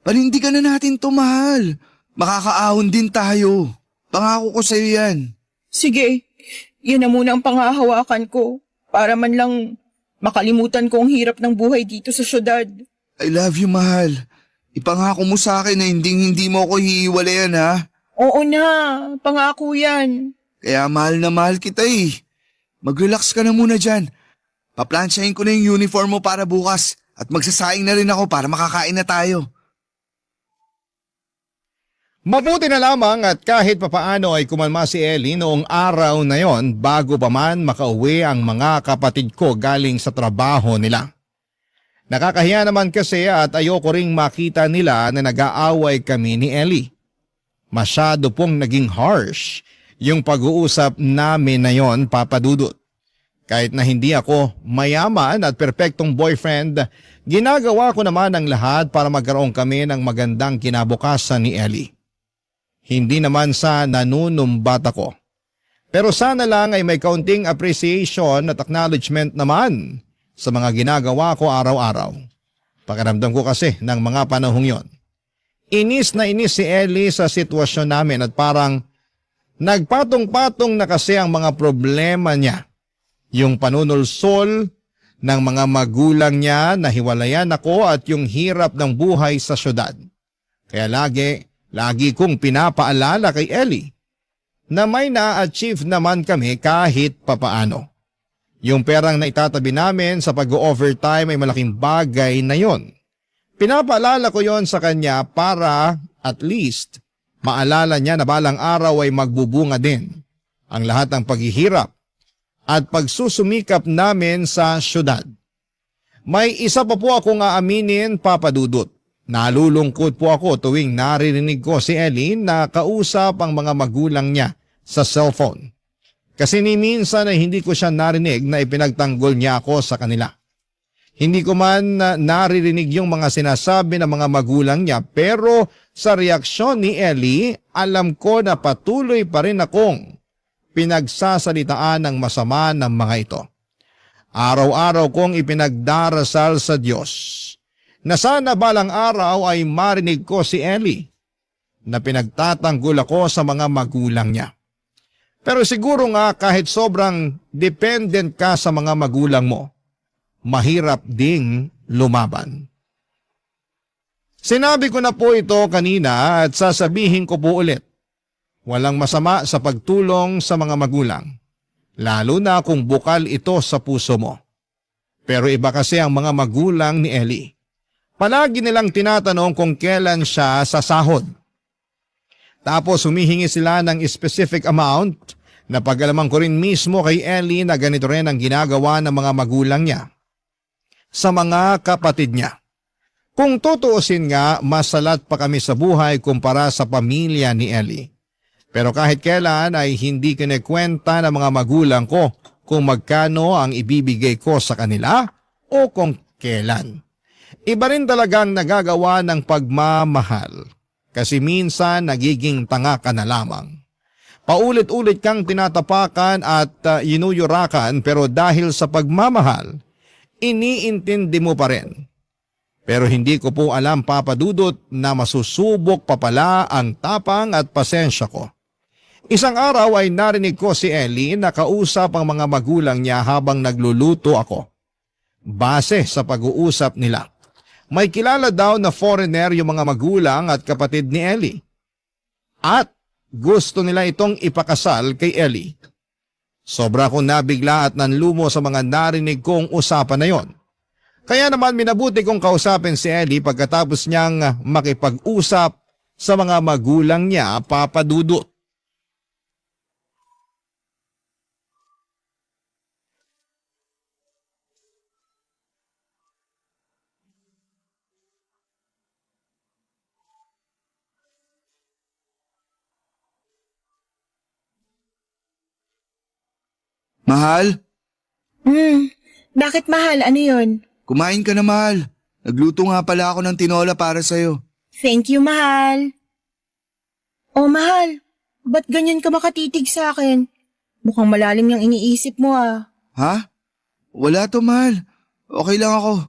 Speaker 4: Panindigan na natin to, mahal. Makakaahon din tayo. Pangako ko sa'yo yan.
Speaker 5: Sige, yan na muna ang pangahawakan ko para man lang makalimutan ko ang hirap ng buhay dito sa syudad.
Speaker 4: I love you, mahal. Ipangako mo sa akin na hindi mo ako hihiwalayan, ha?
Speaker 5: Oo na, pangako yan.
Speaker 4: Kaya mahal na mahal kita eh. Mag-relax ka na muna dyan. Paplansyahin ko na yung uniform mo para bukas at magsasaing na rin ako para makakain na tayo.
Speaker 3: Mabuti na lamang at kahit papaano ay kumalma si Ellie noong araw na yon bago pa man makauwi ang mga kapatid ko galing sa trabaho nila. Nakakahiya naman kasi at ayoko ring makita nila na nag-aaway kami ni Ellie. Masyado pong naging harsh yung pag-uusap namin na yon, Papa Dudut. Kahit na hindi ako mayaman at perpektong boyfriend, ginagawa ko naman ang lahat para magkaroon kami ng magandang kinabukasan ni Ellie. Hindi naman sa nanunumbat ako. Pero sana lang ay may kaunting appreciation at acknowledgement naman sa mga ginagawa ko araw-araw. Pakiramdam ko kasi ng mga panahong yon. Inis na inis si Ellie sa sitwasyon namin at parang nagpatong-patong na kasi ang mga problema niya. Yung panunulsol ng mga magulang niya na hiwalayan ako at yung hirap ng buhay sa syudad. Kaya lagi kong pinapaalala kay Ellie na may na-achieve naman kami kahit papaano. Yung perang na itatabi namin sa pag-overtime ay malaking bagay na yon. Pinapaalala ko yon sa kanya para at least maalala niya na balang araw ay magbubunga din ang lahat ng paghihirap at pagsusumikap namin sa syudad. May isa pa po akong aaminin, Papa Dudut. Nalulungkot po ako tuwing naririnig ko si Ellie na kausap ang mga magulang niya sa cellphone. Kasi ni minsan ay hindi ko siya narinig na ipinagtanggol niya ako sa kanila. Hindi ko man naririnig yung mga sinasabi ng mga magulang niya, pero sa reaksyon ni Ellie, alam ko na patuloy pa rin akong pinagsasalitaan ng masama ng mga ito. Araw-araw kong ipinagdarasal sa Diyos na sana balang araw ay marinig ko si Ellie na pinagtatanggol ako sa mga magulang niya. Pero siguro nga kahit sobrang dependent ka sa mga magulang mo, mahirap ding lumaban. Sinabi ko na po ito kanina at sasabihin ko po ulit. Walang masama sa pagtulong sa mga magulang, lalo na kung bukal ito sa puso mo. Pero iba kasi ang mga magulang ni Ellie. Palagi nilang tinatanong kung kailan siya sasahod. Tapos humihingi sila ng specific amount na pag-alaman ko rin mismo kay Ellie na ganito rin ang ginagawa ng mga magulang niya sa mga kapatid niya. Kung tutuusin nga, masalat pa kami sa buhay kumpara sa pamilya ni Ellie. Pero kahit kailan ay hindi kinikwenta ng mga magulang ko kung magkano ang ibibigay ko sa kanila o kung kailan. Iba rin talagang nagagawa ng pagmamahal kasi minsan nagiging tanga ka na lamang. Paulit-ulit kang tinatapakan at inuyurakan pero dahil sa pagmamahal, iniintindi mo pa rin. Pero hindi ko po alam, Papa Dudut, na masusubok pa pala ang tapang at pasensya ko. Isang araw ay narinig ko si Ellie na kausap ang mga magulang niya habang nagluluto ako. Base sa pag-uusap nila, may kilala daw na foreigner yung mga magulang at kapatid ni Ellie. At gusto nila itong ipakasal kay Ellie. Sobra akong nabigla at nanlumo sa mga narinig kong usapan na yon. Kaya naman minabuti kong kausapin si Ellie pagkatapos niyang makipag-usap sa mga magulang niya, Papa Dudut.
Speaker 4: Mahal,
Speaker 5: Bakit mahal? Ano yun?
Speaker 4: kumain ka na mahal. Nagluto nga pala ako ng tinola para sa'yo.
Speaker 5: Thank you, mahal. Oh, mahal. Ba't ganyan ka makatitig sa akin? Mukhang malalim yung iniisip mo ah.
Speaker 4: Ha? Wala to mahal. Okay lang ako.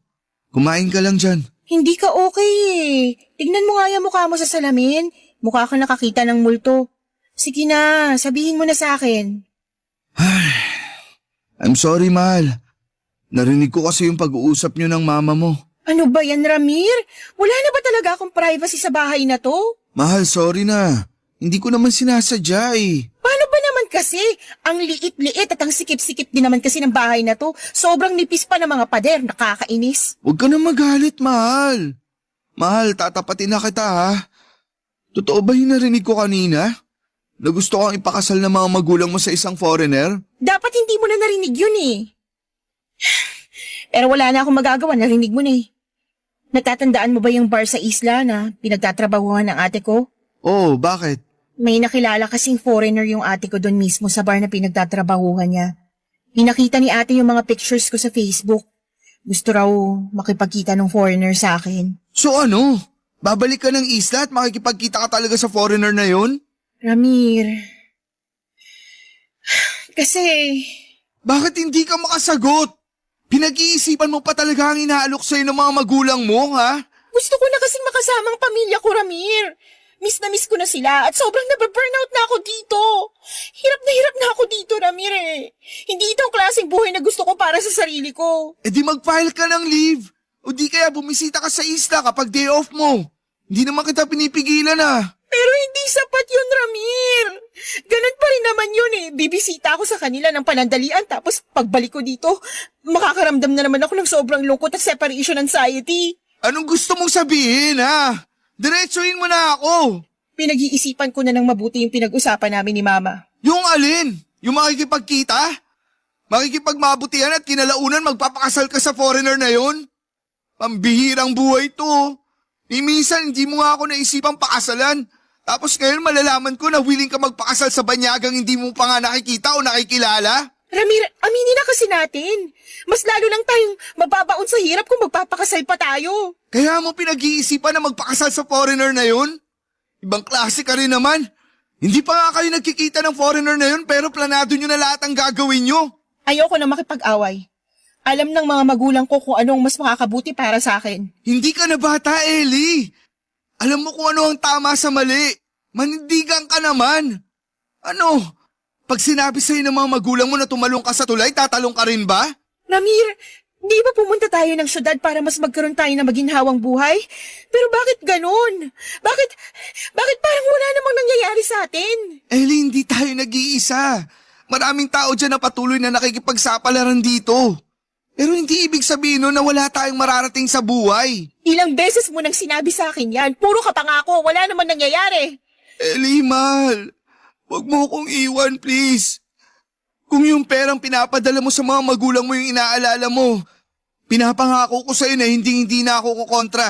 Speaker 4: Kumain ka lang dyan.
Speaker 5: Hindi ka okay eh. Tignan mo nga yung mukha mo sa salamin. Mukha kang nakakita ng multo. Sige na, sabihin mo na sa akin.
Speaker 4: I'm sorry mahal. Narinig ko kasi yung pag-uusap niyo ng mama mo.
Speaker 5: Ano ba yan, Ramir? Wala na ba talaga akong privacy sa bahay na to?
Speaker 4: Mahal, sorry na. Hindi ko naman sinasadya eh.
Speaker 5: Paano ba naman kasi? Ang liit-liit at ang sikip-sikip din naman kasi ng bahay na to. Sobrang nipis pa ng mga pader, nakakainis.
Speaker 4: Huwag ka na magalit, mahal. Mahal, tatapatin na kita ha. Totoo ba yung narinig ko kanina? Na gusto kang ipakasal ng mga magulang mo sa isang foreigner?
Speaker 5: Dapat hindi mo na narinig yun eh. Pero wala na akong magagawa, narinig mo na eh. Natatandaan mo ba yung bar sa isla na pinagtatrabahuhan ng ate ko?
Speaker 4: Oo, bakit?
Speaker 5: May nakilala kasing foreigner yung ate ko doon mismo sa bar na pinagtatrabahuhan niya. Pinakita ni ate yung mga pictures ko sa Facebook. Gusto raw makipagkita ng foreigner sa akin.
Speaker 4: So ano? Babalik ka ng isla at makikipagkita ka talaga sa foreigner na yon?
Speaker 5: Ramir, kasi
Speaker 4: Bakit hindi ka makasagot? Pinag-iisipan mo pa talaga ang inaalok sa'yo ng mga magulang mo, ha?
Speaker 5: gusto ko na kasing makasama ang pamilya ko, Ramir. Miss na miss ko na sila at sobrang nababurnout na ako dito. Hirap na ako dito, Ramir eh. Hindi ito ang klaseng buhay na gusto ko para sa sarili ko.
Speaker 4: E di mag-file ka ng leave. O di kaya bumisita ka sa isla kapag day off mo. Hindi naman kita pinipigilan,
Speaker 5: Pero hindi sapat yun, Ramir. Ganun pa rin naman yun eh. Bibisita ako sa kanila ng panandalian tapos pagbalik ko dito, makakaramdam na naman ako ng sobrang lungkot at separation anxiety.
Speaker 4: Anong gusto mong sabihin, ha? Diretsuhin mo na ako.
Speaker 5: Pinag-iisipan ko na ng mabuti yung pinag-usapan namin ni Mama.
Speaker 4: Yung alin? Yung makikipagkita? Makikipagmabutihan at kinalaunan magpapakasal ka sa foreigner na yon? Pambihirang buhay to. Minsan hindi mo nga ako naisipang pakasalan. Tapos ngayon malalaman ko na willing ka magpakasal sa banyagang hindi mo pa nga nakikita o nakikilala?
Speaker 5: Ramir, aminin na kasi natin. Mas lalo lang tayong mababaon sa hirap kung magpapakasal pa tayo.
Speaker 4: Kaya mo pinag-iisipan na magpakasal sa foreigner na yon? Ibang klase ka rin naman. Hindi pa nga kayo nagkikita ng foreigner na yon pero planado nyo na lahat ang gagawin nyo.
Speaker 5: Ayoko na makipag-away. Alam ng mga magulang ko kung anong mas makakabuti para sa akin.
Speaker 4: Hindi ka na bata, Ellie. Alam mo kung ano ang tama sa mali. Manindigan ka naman. Ano? Pag sinabi sa'yo ng mga magulang mo na tumalong ka sa tulay, tatalong ka rin ba?
Speaker 5: Ramir, di ba pumunta tayo ng syudad para mas magkaroon tayo ng maginhawang buhay? Pero bakit ganun? Bakit parang wala namang nangyayari sa atin?
Speaker 4: Ellie, hindi tayo nag-iisa. Maraming tao dyan na patuloy na nakikipagsapalaran dito. Pero hindi ibig sabihin nun na wala tayong mararating sa buhay.
Speaker 5: Ilang beses mo nang sinabi sa akin yan. Puro ka pangako, wala namang nangyayari.
Speaker 4: Ellie, mahal. Huwag mo akong iwan, please. Kung yung perang pinapadala mo sa mga magulang mo yung inaalala mo, pinapangako ko sa'yo na hindi na ako kukontra.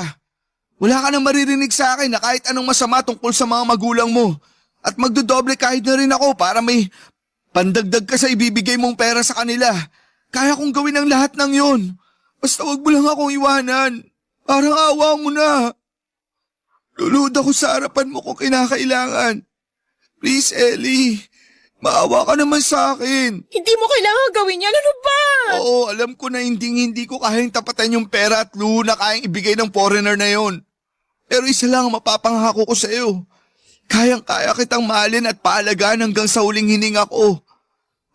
Speaker 4: Wala ka nang maririnig sa akin na kahit anong masama tungkol sa mga magulang mo. At magdodoble kahit na rin ako para may pandagdag ka sa ibibigay mong pera sa kanila. Kaya kong gawin ang lahat ng yon. Basta wag mo lang akong iwanan. Parang awa mo na. Lulod ako sa harapan mo kung kinakailangan. Please, Ellie. Maawa ka naman sa akin.
Speaker 5: Hindi mo kailangan gawin yan, ano ba?
Speaker 4: Oo, alam ko na hindi ko kayang tapatan yung pera at luho na kayang ibigay ng foreigner na yon. Pero isa lang ang mapapangako ko sa iyo. Kayang-kaya kitang mahalin at paalagaan hanggang sa huling hininga ko.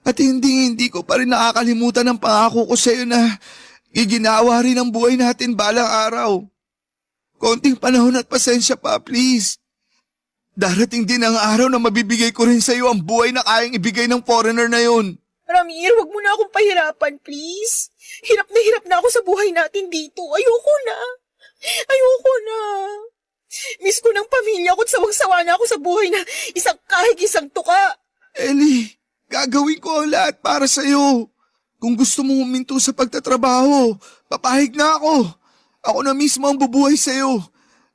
Speaker 4: At hindi ko pa rin nakakalimutan ang pangako ko sa iyo na iginawa rin ang buhay natin balang araw. Konting panahon at pasensya pa, please. Darating din ang araw na mabibigay ko rin sa iyo ang buhay na kayang ibigay ng foreigner na yon.
Speaker 5: Ramir, wag mo na akong pahirapan, please. Hirap na ako sa buhay natin dito. Ayoko na. Miss ko ng pamilya ko at sawang-sawa na ako sa buhay na kahit isang tuka.
Speaker 4: Ellie, gagawin ko ang lahat para sa iyo. Kung gusto mong huminto sa pagtatrabaho, papahig na ako. Ako na mismo ang bubuhay sa iyo.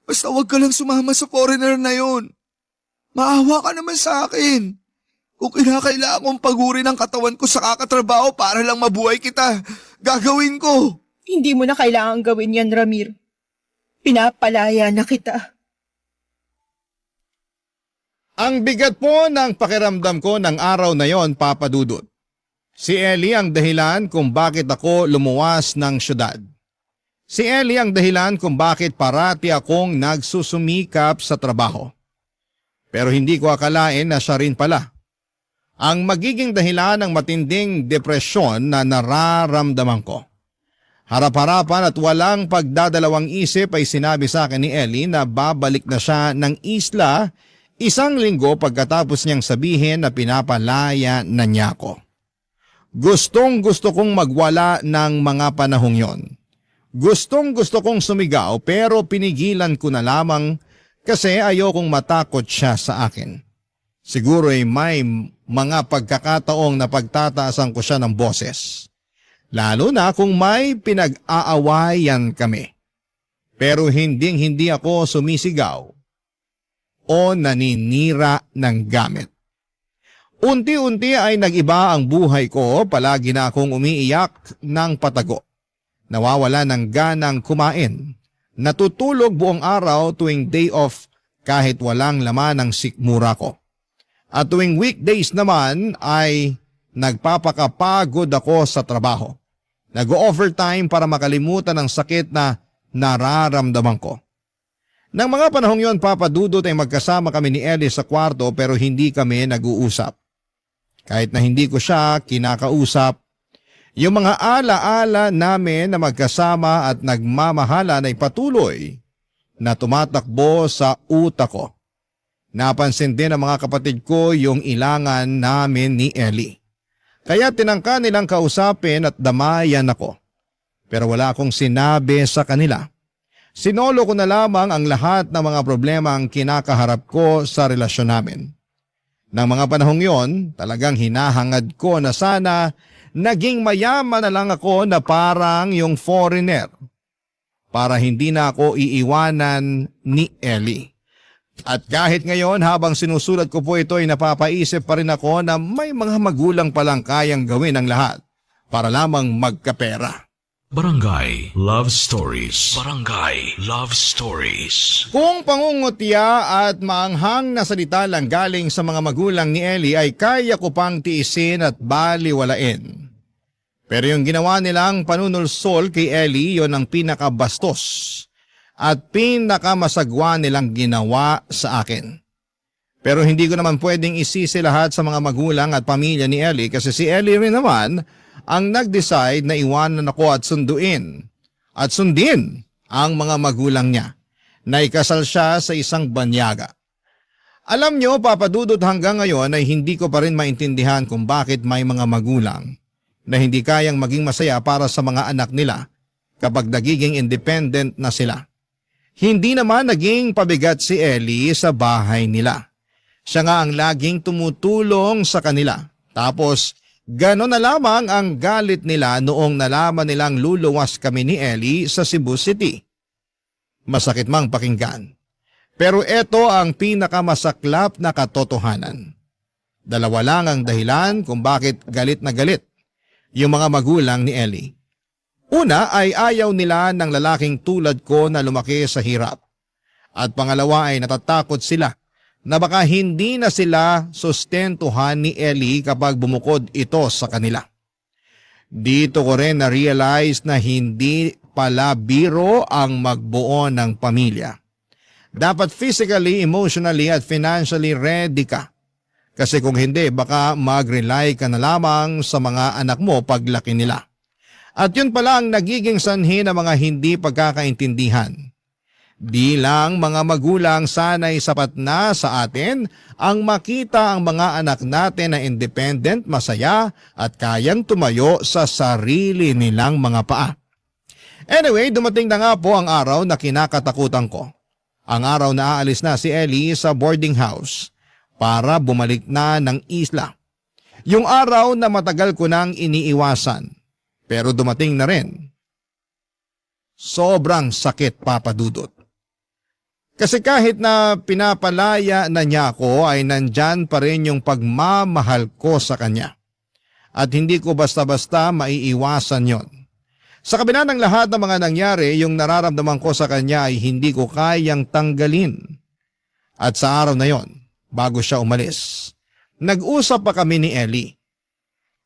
Speaker 4: Basta huwag ka lang sumama sa foreigner na yon. Maawa ka naman sa akin. Kung kinakailangan kong pagurin ang katawan ko sa kakatrabaho para lang mabuhay kita, gagawin ko.
Speaker 5: Hindi mo na kailangan gawin yan, Ramir. Pinapalaya na kita.
Speaker 3: Ang bigat po ng pakiramdam ko ng araw na yon, Papa Dudut. Si Ellie ang dahilan kung bakit ako lumuwas ng syudad. Si Ellie ang dahilan kung bakit parati akong nagsusumikap sa trabaho. Pero hindi ko akalain na siya rin pala ang magiging dahilan ng matinding depresyon na nararamdaman ko. Harap-harapan at walang pagdadalawang isip ay sinabi sa akin ni Ellie na babalik na siya ng isla 1 linggo pagkatapos niyang sabihin na pinapalaya na niya ako. Gustong-gusto kong magwala ng mga panahong yon. Gustong-gusto kong sumigaw pero pinigilan ko na lamang kasi ayokong matakot siya sa akin. Siguro ay may mga pagkakataong napagtataasan ko siya ng boses. Lalo na kung may pinag-aawayan kami. Pero hindi ako sumisigaw o naninira ng gamit. Unti-unti ay nag-iba ang buhay ko, palagi na akong umiiyak ng patago. Nawawala ng ganang kumain. Natutulog buong araw tuwing day off kahit walang laman ng sikmura ko. At tuwing weekdays naman ay nagpapakapagod ako sa trabaho. Nag-overtime para makalimutan ang sakit na nararamdaman ko. Nang mga panahong yon, Papa Dudut, ay magkasama kami ni Ellie sa kwarto pero hindi kami nag-uusap. Kahit na hindi ko siya kinakausap, yung mga alaala namin na magkasama at nagmamahalan ay patuloy na tumatakbo sa utak ko. Napansin din ng mga kapatid ko yung ilangan namin ni Ellie. Kaya tinangka nilang kausapin at damayan ako. Pero wala akong sinabi sa kanila. Sinolo ko na lamang ang lahat ng mga problema ang kinakaharap ko sa relasyon namin. Nang mga panahong yon, talagang hinahangad ko na sana naging mayaman na lang ako na parang yung foreigner para hindi na ako iiwanan ni Ellie. At kahit ngayon habang sinusulat ko po ito ay napapaisip pa rin ako na may mga magulang palang kayang gawin ang lahat para lamang magkapera.
Speaker 1: Barangay Love Stories. Barangay Love Stories.
Speaker 3: Kung pangungutya at maanghang na salita lang galing sa mga magulang ni Ellie ay kaya ko pang tiisin at baliwalain. Pero yung ginawa nilang panunulsol kay Ellie, yon ang pinakabastos at pinakamasagwa nilang ginawa sa akin. Pero hindi ko naman pwedeng isisi lahat sa mga magulang at pamilya ni Ellie kasi si Ellie rin naman ang nag-decide na iwanan ako at sundin ang mga magulang niya na ikasal siya sa isang banyaga. Alam nyo, Papa Dudut, hanggang ngayon ay hindi ko pa rin maintindihan kung bakit may mga magulang na hindi kayang maging masaya para sa mga anak nila kapag nagiging independent na sila. Hindi naman naging pabigat si Ellie sa bahay nila. Siya nga ang laging tumutulong sa kanila. Tapos, gano'n na lamang ang galit nila noong nalaman nilang luluwas kami ni Ellie sa Cebu City. Masakit mang pakinggan. Pero ito ang pinakamasaklap na katotohanan. Dalawa lang ang dahilan kung bakit galit na galit yung mga magulang ni Ellie. Una ay ayaw nila ng lalaking tulad ko na lumaki sa hirap. At pangalawa ay natatakot sila na baka hindi na sila sustentuhan ni Ellie kapag bumukod ito sa kanila. Dito ko rin na-realize na hindi pala biro ang magbuo ng pamilya. Dapat physically, emotionally at financially ready ka. Kasi kung hindi, baka mag-rely ka na lamang sa mga anak mo paglaki nila. At yun pala ang nagiging sanhi ng mga hindi pagkakaintindihan. Di lang mga magulang sana'y sapat na sa atin ang makita ang mga anak natin na independent, masaya at kayang tumayo sa sarili nilang mga paa. Anyway, dumating na nga po ang araw na kinakatakutan ko. Ang araw na aalis na si Ellie sa boarding house para bumalik na ng isla. Yung araw na matagal ko nang iniiwasan. Pero dumating na rin. Sobrang sakit, Papa Dudut. Kasi kahit na pinapalaya na niya ako ay nandyan pa rin yung pagmamahal ko sa kanya. At hindi ko basta-basta maiiwasan yon. Sa kabila ng lahat ng mga nangyari, yung nararamdaman ko sa kanya ay hindi ko kayang tanggalin. At sa araw na yon, bago siya umalis, nag-usap pa kami ni Ellie.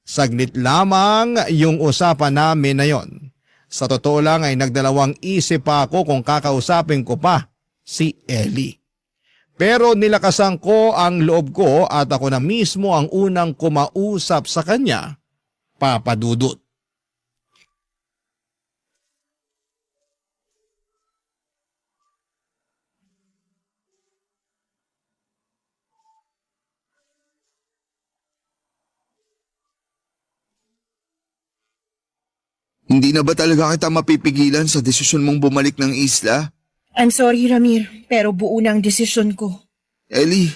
Speaker 3: Saglit lamang yung usapan namin na yon. Sa totoo lang ay nagdalawang isip pa ako kung kakausapin ko pa si Ellie. Pero nilakasan ko ang loob ko at ako na mismo ang unang kumausap sa kanya, Papa Dudut.
Speaker 4: Hindi na ba talaga kita mapipigilan sa desisyon mong bumalik ng isla?
Speaker 5: I'm sorry, Ramir, pero buo na ang desisyon ko.
Speaker 4: Ellie,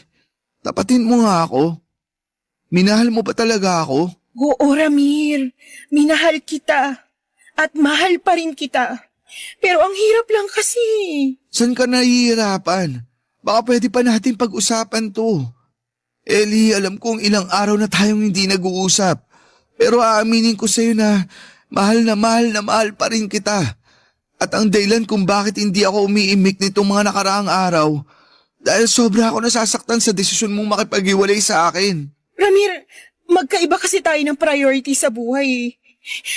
Speaker 4: tapatin mo nga ako. Minahal mo ba talaga ako?
Speaker 5: Oo, Ramir. Minahal kita. At mahal pa rin kita. Pero ang hirap lang kasi.
Speaker 4: San ka nahihirapan? Baka pwede pa natin pag-usapan to. Ellie, alam kong ilang araw na tayong hindi nag-uusap. Pero aaminin ko sa'yo na mahal pa rin kita. At ang dahilan kung bakit hindi ako umiimik nitong mga nakaraang araw, dahil sobra ako nasasaktan sa desisyon mong makipag-iwalay sa akin.
Speaker 5: Ramir, magkaiba kasi tayo ng priority sa buhay.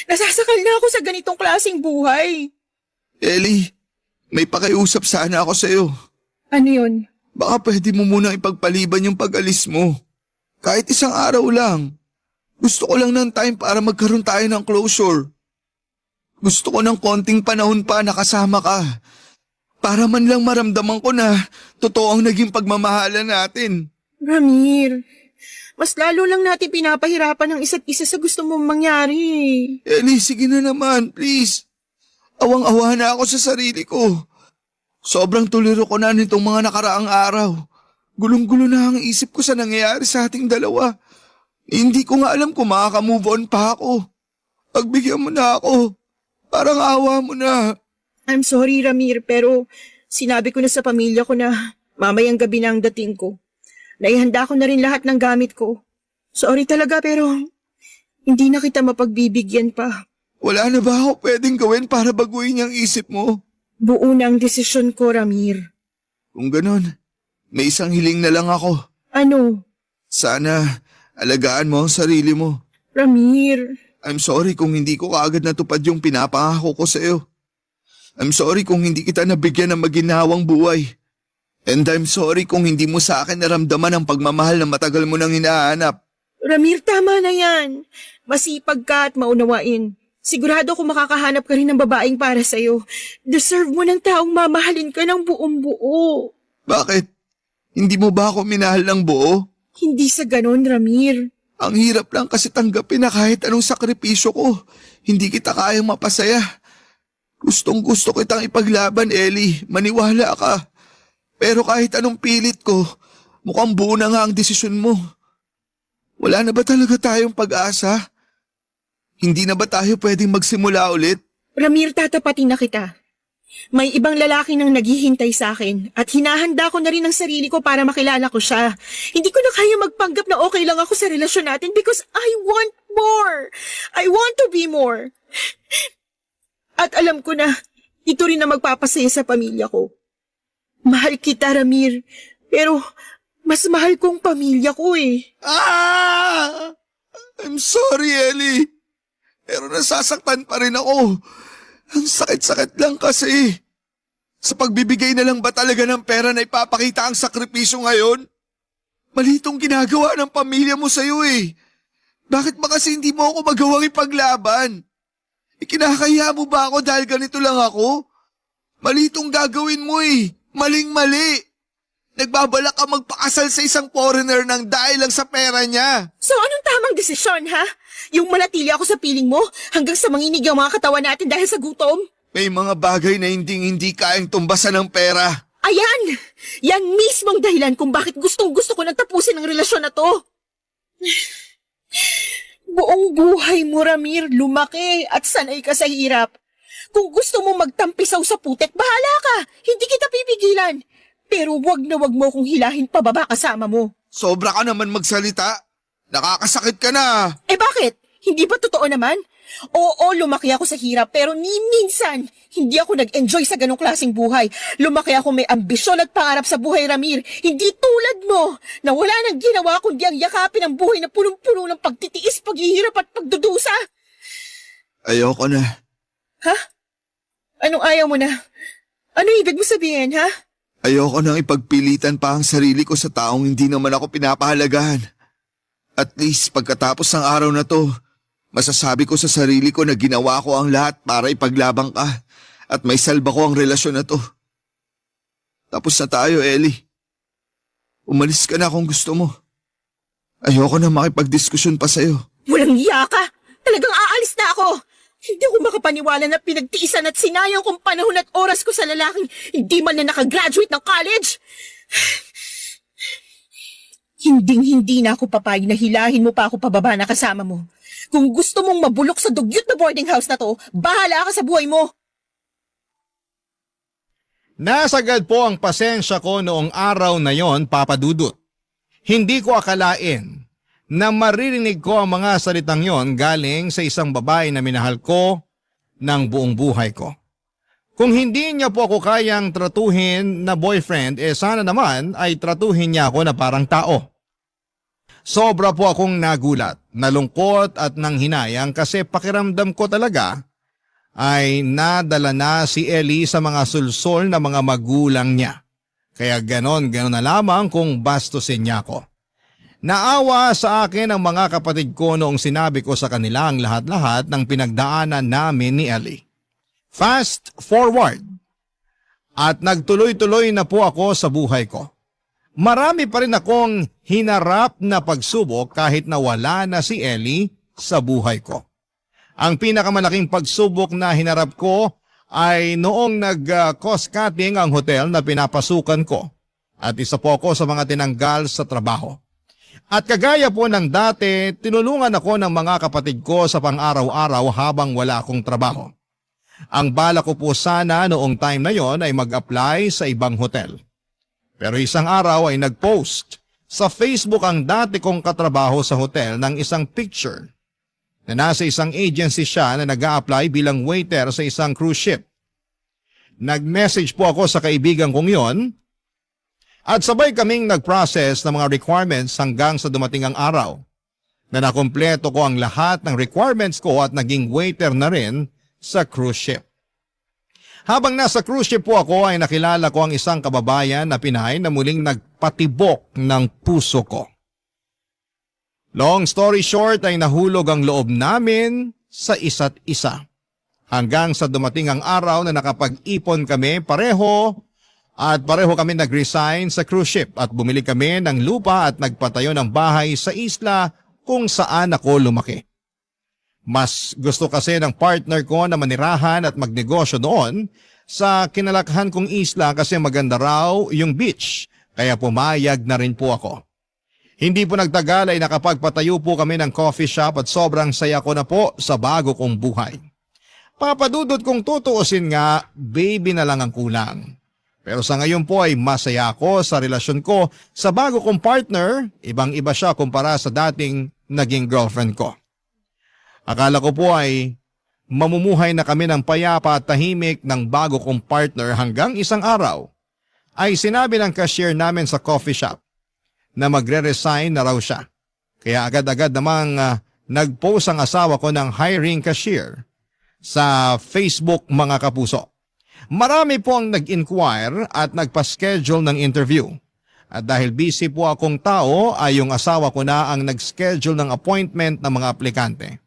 Speaker 5: Nasasakal na ako sa ganitong klaseng buhay.
Speaker 4: Ellie, may pakiusap sana ako sa'yo.
Speaker 5: Ano yun?
Speaker 4: Baka pwede mo munang ipagpaliban yung pag-alis mo. Kahit isang araw lang. Gusto ko lang ng time para magkaroon tayo ng closure. Gusto ko ng konting panahon pa na kasama ka. Para man lang maramdaman ko na totoo ang naging pagmamahalan natin.
Speaker 5: Ramir, mas lalo lang natin pinapahirapan ang isa't isa sa gusto mong mangyari.
Speaker 4: Ellie, sige na naman, please. Awang-awa na ako sa sarili ko. Sobrang tuliro ko na nitong mga nakaraang araw. Gulong-gulo na ang isip ko sa nangyayari sa ating dalawa. Hindi ko nga alam kung makaka-move on pa ako. Pagbigyan mo na ako. Parang awa mo na.
Speaker 5: I'm sorry, Ramir, pero sinabi ko na sa pamilya ko na mamayang gabi na ang dating ko. Naihanda ko na rin lahat ng gamit ko. Sorry talaga pero hindi na kita mapagbibigyan pa.
Speaker 4: Wala na ba ako pwedeng gawin para baguhin yung isip mo?
Speaker 5: Buo na ang desisyon ko, Ramir.
Speaker 4: Kung ganun, may isang hiling na lang ako.
Speaker 5: Ano?
Speaker 4: Sana alagaan mo ang sarili mo.
Speaker 5: Ramir,
Speaker 4: I'm sorry kung hindi ko kaagad natupad yung pinapangako ko sa'yo. I'm sorry kung hindi kita nabigyan ng maginhawang buhay. And I'm sorry kung hindi mo sa akin naramdaman ang pagmamahal na matagal mo nang hinahanap.
Speaker 5: Ramir, tama na yan. Masipag ka at maunawain. Sigurado ko makakahanap ka rin ng babaeng para sa'yo. Deserve mo ng taong mamahalin ka ng buong buo.
Speaker 4: Bakit? Hindi mo ba ako minahal ng buo?
Speaker 5: Hindi sa ganon, Ramir.
Speaker 4: Ang hirap lang kasi tanggapin na kahit anong sakripisyo ko, hindi kita kayang mapasaya. Gustong gusto kitang ipaglaban, Ellie. Maniwala ka. Pero kahit anong pilit ko, mukhang buo na nga ang desisyon mo. Wala na ba talaga tayong pag-asa? Hindi na ba tayo pwedeng magsimula ulit?
Speaker 5: Ramir, tatapatin na kita. May ibang lalaki nang naghihintay sa akin at hinahanda ko na rin ang sarili ko para makilala ko siya. Hindi ko na kaya magpanggap na okay lang ako sa relasyon natin because I want more. I want to be more. At alam ko na ito rin na magpapasaya sa pamilya ko. Mahal kita, Ramir, pero mas mahal kong pamilya ko eh.
Speaker 4: Ah! I'm sorry, Ellie. Pero nasasaktan pa rin ako. Ang sakit-sakit lang kasi. Sa pagbibigay na lang ba talaga ng pera na ipapakita ang sakripisyo ngayon? Mali itong ginagawa ng pamilya mo sa'yo eh. Bakit ba kasi hindi mo ako magawang ipaglaban? Ikinakaya mo ba ako dahil ganito lang ako? Mali itong gagawin mo eh. Maling-mali. Nagbabalak ka magpakasal sa isang foreigner nang dahil lang sa pera niya.
Speaker 5: So anong tamang desisyon, ha? Yung manatili ako sa piling mo hanggang sa manginig ang mga katawan natin dahil sa gutom?
Speaker 4: May mga bagay na hindi kayang tumbasan ng pera.
Speaker 5: Ayan! Yan mismong dahilan kung bakit gustong-gusto ko nang tapusin ang relasyon na to. Buong buhay mo, Ramir, lumaki at sanay ka sa hirap. Kung gusto mo magtampisaw sa putek, bahala ka. Hindi kita pipigilan. Pero wag na wag mo kung hilahin pababa kasama mo.
Speaker 4: Sobra ka naman magsalita. Nakakasakit ka na.
Speaker 5: Eh bakit? Hindi ba totoo naman? Oo, lumaki ako sa hirap pero ni minsan hindi ako nag-enjoy sa ganong klaseng buhay. Lumaki ako may ambisyon at pangarap sa buhay, Ramir. Hindi tulad mo na wala nang ginawa kundi ang yakapin ang buhay na punong-puno ng pagtitiis, paghihirap at pagdudusa.
Speaker 4: Ayoko na.
Speaker 5: Ha? Anong ayaw mo na? Ano ibig mo sabihin, ha?
Speaker 4: Ayoko nang ipagpilitan pa ang sarili ko sa taong hindi naman ako pinapahalagahan. At least pagkatapos ng araw na to, masasabi ko sa sarili ko na ginawa ko ang lahat para ipaglabang ka at may salba ko ang relasyon na to. Tapos na tayo, Ellie. Umalis ka na kung gusto mo. Ayoko na makipagdiskusyon pa sa'yo.
Speaker 5: Walang iya ka! Talagang aalis na ako! Hindi ako makapaniwala na pinagtiisan at sinayang kong panahon at oras ko sa lalaking hindi man na nakagraduate ng college. Hinding-hindi na ako papayag na hilahin mo pa ako pababa na kasama mo. Kung gusto mong mabulok sa dugyot na boarding house na to, bahala ka sa buhay mo.
Speaker 3: Nasagad po ang pasensya ko noong araw na yon, Papa Dudut. Hindi ko akalain na maririnig ko ang mga salitang yon galing sa isang babae na minahal ko ng buong buhay ko. Kung hindi niya po ako kayang tratuhin na boyfriend, sana naman ay tratuhin niya ako na parang tao. Sobra po akong nagulat, nalungkot at nanghinayang kasi pakiramdam ko talaga ay nadala na si Ellie sa mga sulsol na mga magulang niya. Kaya ganon na lamang kung bastusin niya ako. Naawa sa akin ang mga kapatid ko noong sinabi ko sa kanila ang lahat-lahat ng pinagdaanan namin ni Ellie. Fast forward. At nagtuloy-tuloy na po ako sa buhay ko. Marami pa rin akong hinarap na pagsubok kahit na wala na si Ellie sa buhay ko. Ang pinakamalaking pagsubok na hinarap ko ay noong nag-cost cutting ang hotel na pinapasukan ko. At isa po ako sa mga tinanggal sa trabaho. At kagaya po ng dati, tinulungan ako ng mga kapatid ko sa pang-araw-araw habang wala akong trabaho. Ang bala ko po sana noong time na yon ay mag-apply sa ibang hotel. Pero isang araw ay nag-post sa Facebook ang dati kong katrabaho sa hotel ng isang picture na nasa isang agency siya na nag-a-apply bilang waiter sa isang cruise ship. Nag-message po ako sa kaibigan kong yon at sabay kaming nag-process ng mga requirements hanggang sa dumating ang araw na nakumpleto ko ang lahat ng requirements ko at naging waiter na rin sa cruise ship. Habang nasa cruise ship po ako ay nakilala ko ang isang kababayan na Pinay na muling nagpatibok ng puso ko. Long story short ay nahulog ang loob namin sa isa't isa. Hanggang sa dumating ang araw na nakapag-ipon kami pareho kami nag-resign sa cruise ship at bumili kami ng lupa at nagpatayo ng bahay sa isla kung saan ako lumaki. Mas gusto kasi ng partner ko na manirahan at magnegosyo doon sa kinalakhan kong isla kasi maganda raw yung beach, kaya pumayag na rin po ako. Hindi po nagtagal ay nakapagpatayo po kami ng coffee shop at sobrang saya ko na po sa bago kong buhay. Papadudot kong tutuusin nga, baby na lang ang kulang. Pero sa ngayon po ay masaya ako sa relasyon ko sa bago kong partner, ibang-iba siya kumpara sa dating naging girlfriend ko. Akala ko po ay mamumuhay na kami ng payapa at tahimik ng bago kong partner hanggang isang araw ay sinabi ng cashier namin sa coffee shop na magre-resign na raw siya. Kaya agad-agad namang nag-post ang asawa ko ng hiring cashier sa Facebook mga kapuso. Marami po ang nag-inquire at nagpa-schedule ng interview. At dahil busy po akong tao ay yung asawa ko na ang nag-schedule ng appointment ng mga aplikante.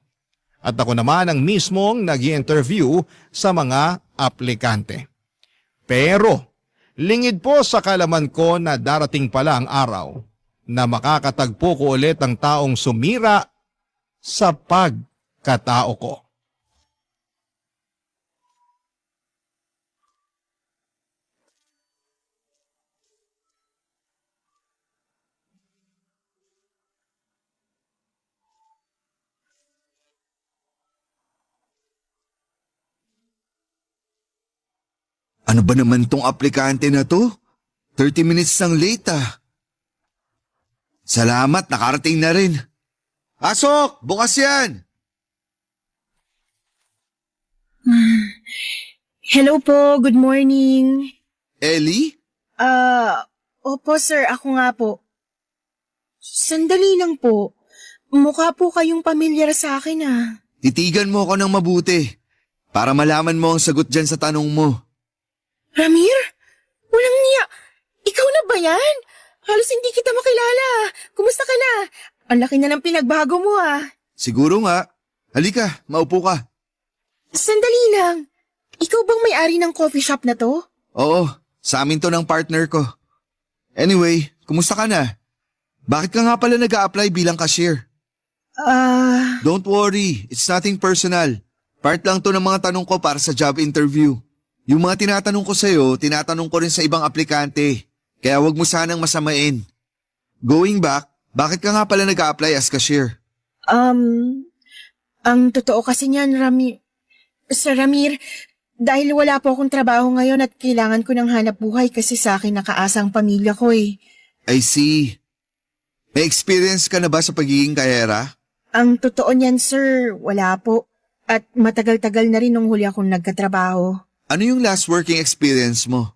Speaker 3: At ako naman ang mismong nag-i-interview sa mga aplikante. Pero lingid po sa kalaman ko na darating pala ang araw na makakatagpo ko ulit ang taong sumira sa pagkatao ko.
Speaker 4: Ano ba naman tong aplikante na to? 30 minutes nang late ah. Salamat, nakarating na rin. Pasok! Bukas yan!
Speaker 5: Hello po, good morning.
Speaker 4: Ellie?
Speaker 5: Opo sir, ako nga po. Sandali lang po. Mukha po kayong pamilyar sa akin ah.
Speaker 4: Titigan mo ako ng mabuti para malaman mo ang sagot dyan sa tanong mo.
Speaker 5: Ramir? Walang niya. Ikaw na ba yan? Halos hindi kita makilala. Kumusta ka na? Ang laki na ng pinagbago mo ah.
Speaker 4: Siguro nga. Halika, maupo ka.
Speaker 5: Sandali lang. Ikaw bang may-ari ng coffee shop na to?
Speaker 4: Oo, sa amin to ng partner ko. Anyway, kumusta ka na? Bakit ka nga pala nag-a-apply bilang cashier? Don't worry, it's nothing personal. Part lang to ng mga tanong ko para sa job interview. Yung mga tinatanong ko sa'yo, tinatanong ko rin sa ibang aplikante. Kaya wag mo sanang masamain. Going back, bakit ka nga pala nag-a-apply as cashier?
Speaker 5: Ang totoo kasi niyan, Sir Ramir, dahil wala po akong trabaho ngayon at kailangan ko ng hanap buhay kasi sa akin nakaasang pamilya ko eh.
Speaker 4: I see. May experience ka na ba sa pagiging kayera?
Speaker 5: Ang totoo niyan, sir, wala po. At matagal-tagal na rin nung huli akong nagkatrabaho.
Speaker 4: Ano yung last working experience mo?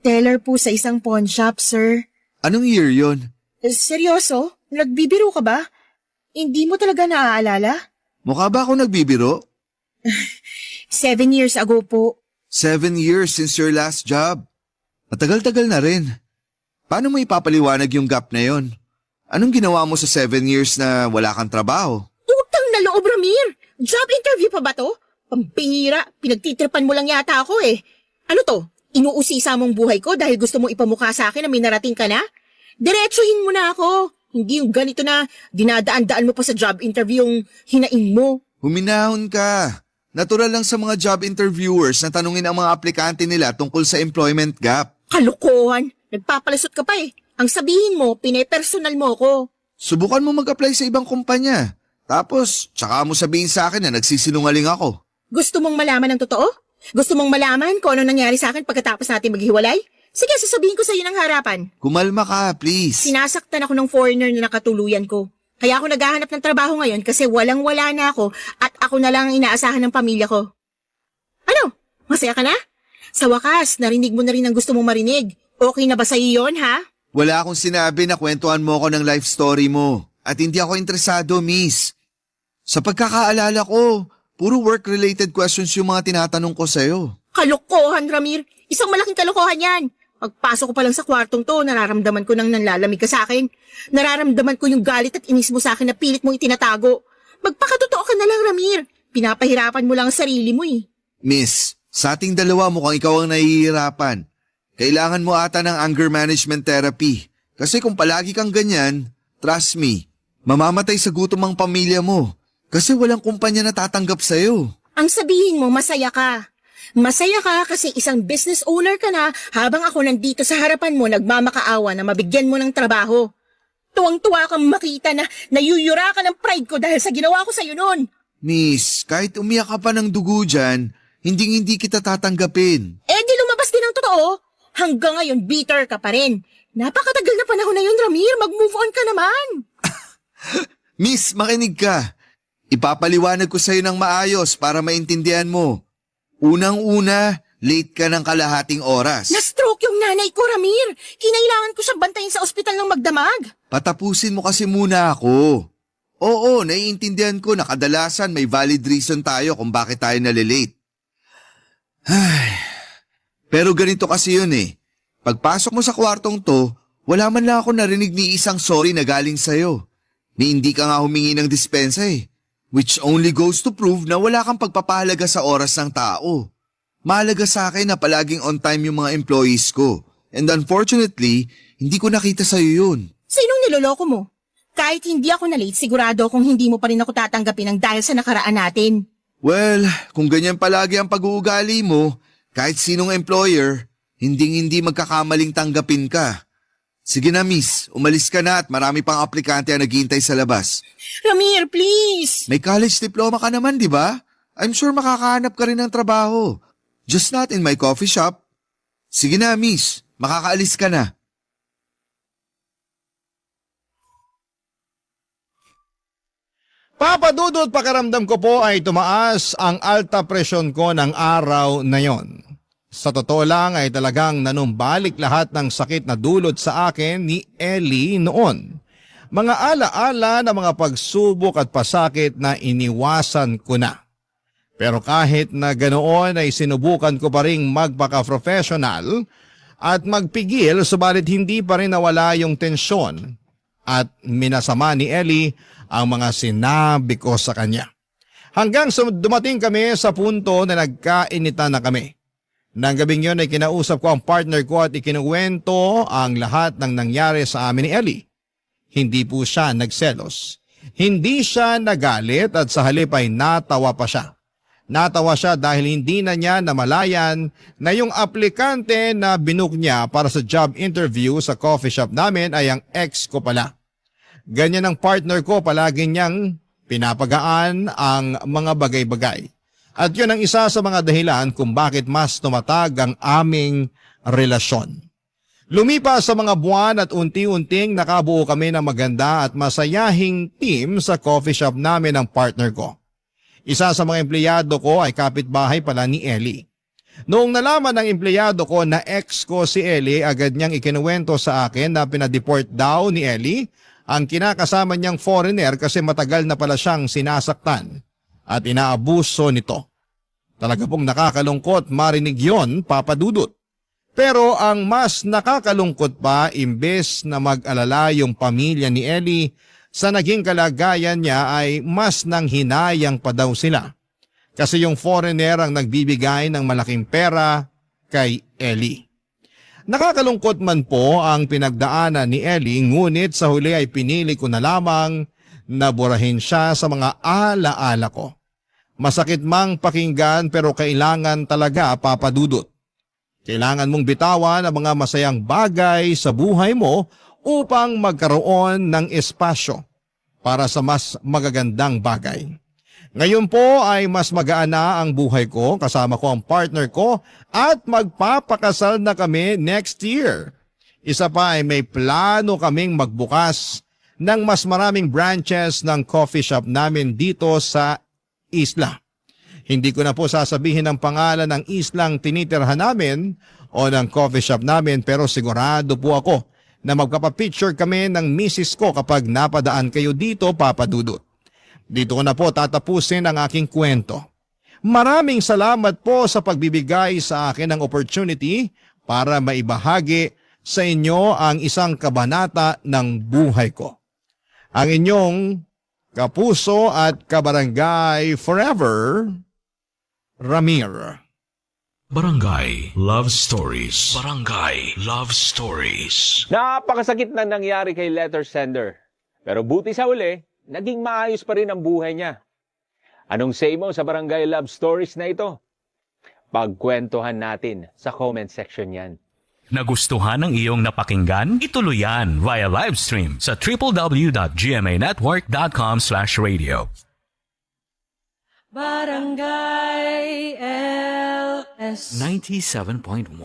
Speaker 5: Teller po sa isang pawn shop, sir.
Speaker 4: Anong year yon?
Speaker 5: Seryoso? Nagbibiro ka ba? Hindi mo talaga naaalala?
Speaker 4: Mukha ba ako nagbibiro?
Speaker 5: 7 years ago po.
Speaker 4: 7 years since your last job. Matagal-tagal na rin. Paano mo ipapaliwanag yung gap na yon? Anong ginawa mo sa 7 years na wala kang trabaho?
Speaker 5: Utang na loob, Ramir! Job interview pa ba to? Pambihira, pinagtitripan mo lang yata ako eh. Ano to? Inuusisa mong buhay ko dahil gusto mong ipamukha sa akin na may narating ka na? Diretsuhin mo na ako. Hindi yung ganito na dinadaan-daan mo pa sa job interview yung hinaing mo.
Speaker 4: Huminahon ka. Natural lang sa mga job interviewers na tanungin ang mga aplikante nila tungkol sa employment gap.
Speaker 5: Kalukuhan. Nagpapalusot ka pa eh. Ang sabihin mo, pinepersonal mo ko.
Speaker 4: Subukan mo mag-apply sa ibang kumpanya. Tapos, tsaka mo sabihin sa akin na nagsisinungaling ako.
Speaker 5: Gusto mong malaman ng totoo? Gusto mong malaman kung ano nangyari sa akin pagkatapos natin maghiwalay? Sige, sasabihin ko sa iyo ng harapan.
Speaker 4: Kumalma ka, please.
Speaker 5: Sinasaktan ako ng foreigner na nakatuluyan ko. Kaya ako naghahanap ng trabaho ngayon kasi walang-wala na ako at ako na lang ang inaasahan ng pamilya ko. Ano? Masaya ka na? Sa wakas, narinig mo na rin ang gusto mong marinig. Okay na ba sa iyo yun, ha?
Speaker 4: Wala akong sinabi na kwentuhan mo ako ng life story mo. At hindi ako interesado, miss. Sa pagkakaalala ko, puro work-related questions yung mga tinatanong ko sa'yo.
Speaker 5: Kalokohan, Ramir. Isang malaking kalokohan yan. Pagpasok ko pa lang sa kwartong to, nararamdaman ko nang nanlalamig ka sa akin. Nararamdaman ko yung galit at inis mo sa akin na pilit mong itinatago. Magpakatotoo ka na lang, Ramir. Pinapahirapan mo lang ang sarili mo eh.
Speaker 4: Miss, sa ating dalawa mukhang ikaw ang nahihirapan. Kailangan mo ata ng anger management therapy. Kasi kung palagi kang ganyan, trust me, mamamatay sa gutom ang pamilya mo. Kasi walang kumpanya na tatanggap sa'yo.
Speaker 5: Ang sabihin mo, masaya ka. Masaya ka kasi isang business owner ka na habang ako nandito sa harapan mo nagmamakaawa na mabigyan mo ng trabaho. Tuwang-tuwa kang makita na nayuyura ka ng pride ko dahil sa ginawa ko sa'yo noon.
Speaker 4: Miss, kahit umiyak ka pa ng dugo dyan, hindi kita tatanggapin.
Speaker 5: Eh di lumabas din ang totoo. Hanggang ngayon bitter ka pa rin. Napakatagal na panahon na yun, Ramir. Mag-move on ka naman.
Speaker 4: Miss, makinig ka. Ipapaliwanag ko sa'yo ng maayos para maintindihan mo. Unang-una, late ka ng kalahating oras.
Speaker 5: Na-stroke yung nanay ko, Ramir. Kinailangan ko siyang bantayin sa ospital ng magdamag.
Speaker 4: Patapusin mo kasi muna ako. Oo, naiintindihan ko na kadalasan may valid reason tayo kung bakit tayo nalilate. Ay, pero ganito kasi yun eh. Pagpasok mo sa kwartong to, wala man lang ako narinig ni isang sorry na galing sa'yo. Ni hindi ka nga humingi ng dispensa eh. Which only goes to prove na wala kang pagpapahalaga sa oras ng tao. Mahalaga sa akin na palaging on time yung mga employees ko. And unfortunately, hindi ko nakita sa'yo yun.
Speaker 5: Sinong niloloko mo? Kahit hindi ako na-late, sigurado kung hindi mo pa rin ako tatanggapin ng dahil sa nakaraan natin.
Speaker 4: Well, kung ganyan palagi ang pag-uugali mo, kahit sinong employer, hindi magkakamaling tanggapin ka. Sige na miss, umalis ka na at marami pang aplikante ang naghihintay sa labas.
Speaker 5: Ramir, please!
Speaker 4: May college diploma ka naman, di ba? I'm sure makakahanap ka rin ng trabaho. Just not in my coffee shop. Sige na miss, makakaalis ka na.
Speaker 3: Papadudot, pakaramdam ko po ay tumaas ang alta presyon ko ng araw na yon. Sa totoo lang ay talagang nanumbalik lahat ng sakit na dulot sa akin ni Ellie noon. Mga alaala na mga pagsubok at pasakit na iniwasan ko na. Pero kahit na ganoon ay sinubukan ko pa ring magpaka-professional at magpigil subalit hindi pa rin nawala yung tensyon at minasama ni Ellie ang mga sinabi ko sa kanya. Hanggang dumating kami sa punto na nagkainitan na kami. Nang gabing yun ay kinausap ko ang partner ko at ikinuwento ang lahat ng nangyari sa amin ni Ellie. Hindi po siya nagselos. Hindi siya nagalit at sa halip ay natawa pa siya. Natawa siya dahil hindi na niya namalayan na yung aplikante na binook niya para sa job interview sa coffee shop namin ay ang ex ko pala. Ganyan ang partner ko, palagi niyang pinapagaan ang mga bagay-bagay. At yun ang isa sa mga dahilan kung bakit mas tumatag ang aming relasyon. Lumipas sa mga buwan at unti-unting nakabuo kami ng maganda at masayahing team sa coffee shop namin ng partner ko. Isa sa mga empleyado ko ay kapitbahay pala ni Ellie. Noong nalaman ng empleyado ko na ex ko si Ellie, agad niyang ikinuwento sa akin na pinadeport daw ni Ellie ang kinakasama niyang foreigner kasi matagal na pala siyang sinasaktan at inaabuso nito. Talaga pong nakakalungkot marinig yon, Papadudot. Pero ang mas nakakalungkot pa, imbes na mag-alala yung pamilya ni Ellie sa naging kalagayan niya ay mas nang hinayang pa daw sila. Kasi yung foreigner ang nagbibigay ng malaking pera kay Ellie. Nakakalungkot man po ang pinagdaanan ni Ellie, ngunit sa huli ay pinili ko na lamang na burahin siya sa mga alaala ko. Masakit mang pakinggan pero kailangan talaga, Papadudot. Kailangan mong bitawan ang mga masayang bagay sa buhay mo upang magkaroon ng espasyo para sa mas magagandang bagay. Ngayon po ay mas magaan na ang buhay ko, kasama ko ang partner ko at magpapakasal na kami next year. Isa pa ay may plano kaming magbukas ng mas maraming branches ng coffee shop namin dito sa isla. Hindi ko na po sasabihin ang pangalan ng islang tinitirhan namin o ng coffee shop namin, pero sigurado po ako na magpapapicture kami ng misis ko kapag napadaan kayo dito, Papa Dudut. Dito ko na po tatapusin ang aking kwento. Maraming salamat po sa pagbibigay sa akin ng opportunity para maibahagi sa inyo ang isang kabanata ng buhay ko. Ang inyong kapuso at kabarangay forever, Ramir.
Speaker 1: Barangay Love Stories. Barangay Love Stories.
Speaker 6: Napakasakit na nangyari kay letter sender. Pero buti sa uli, naging maayos pa rin ang buhay niya. Anong say mo sa Barangay Love Stories na ito? Pagkwentuhan natin sa comment section yan.
Speaker 7: Nagustuhan ng iyong napakinggan? Ituloy yan via live stream sa www.gmanetwork.com/radio.
Speaker 2: Barangay LS
Speaker 7: 97.1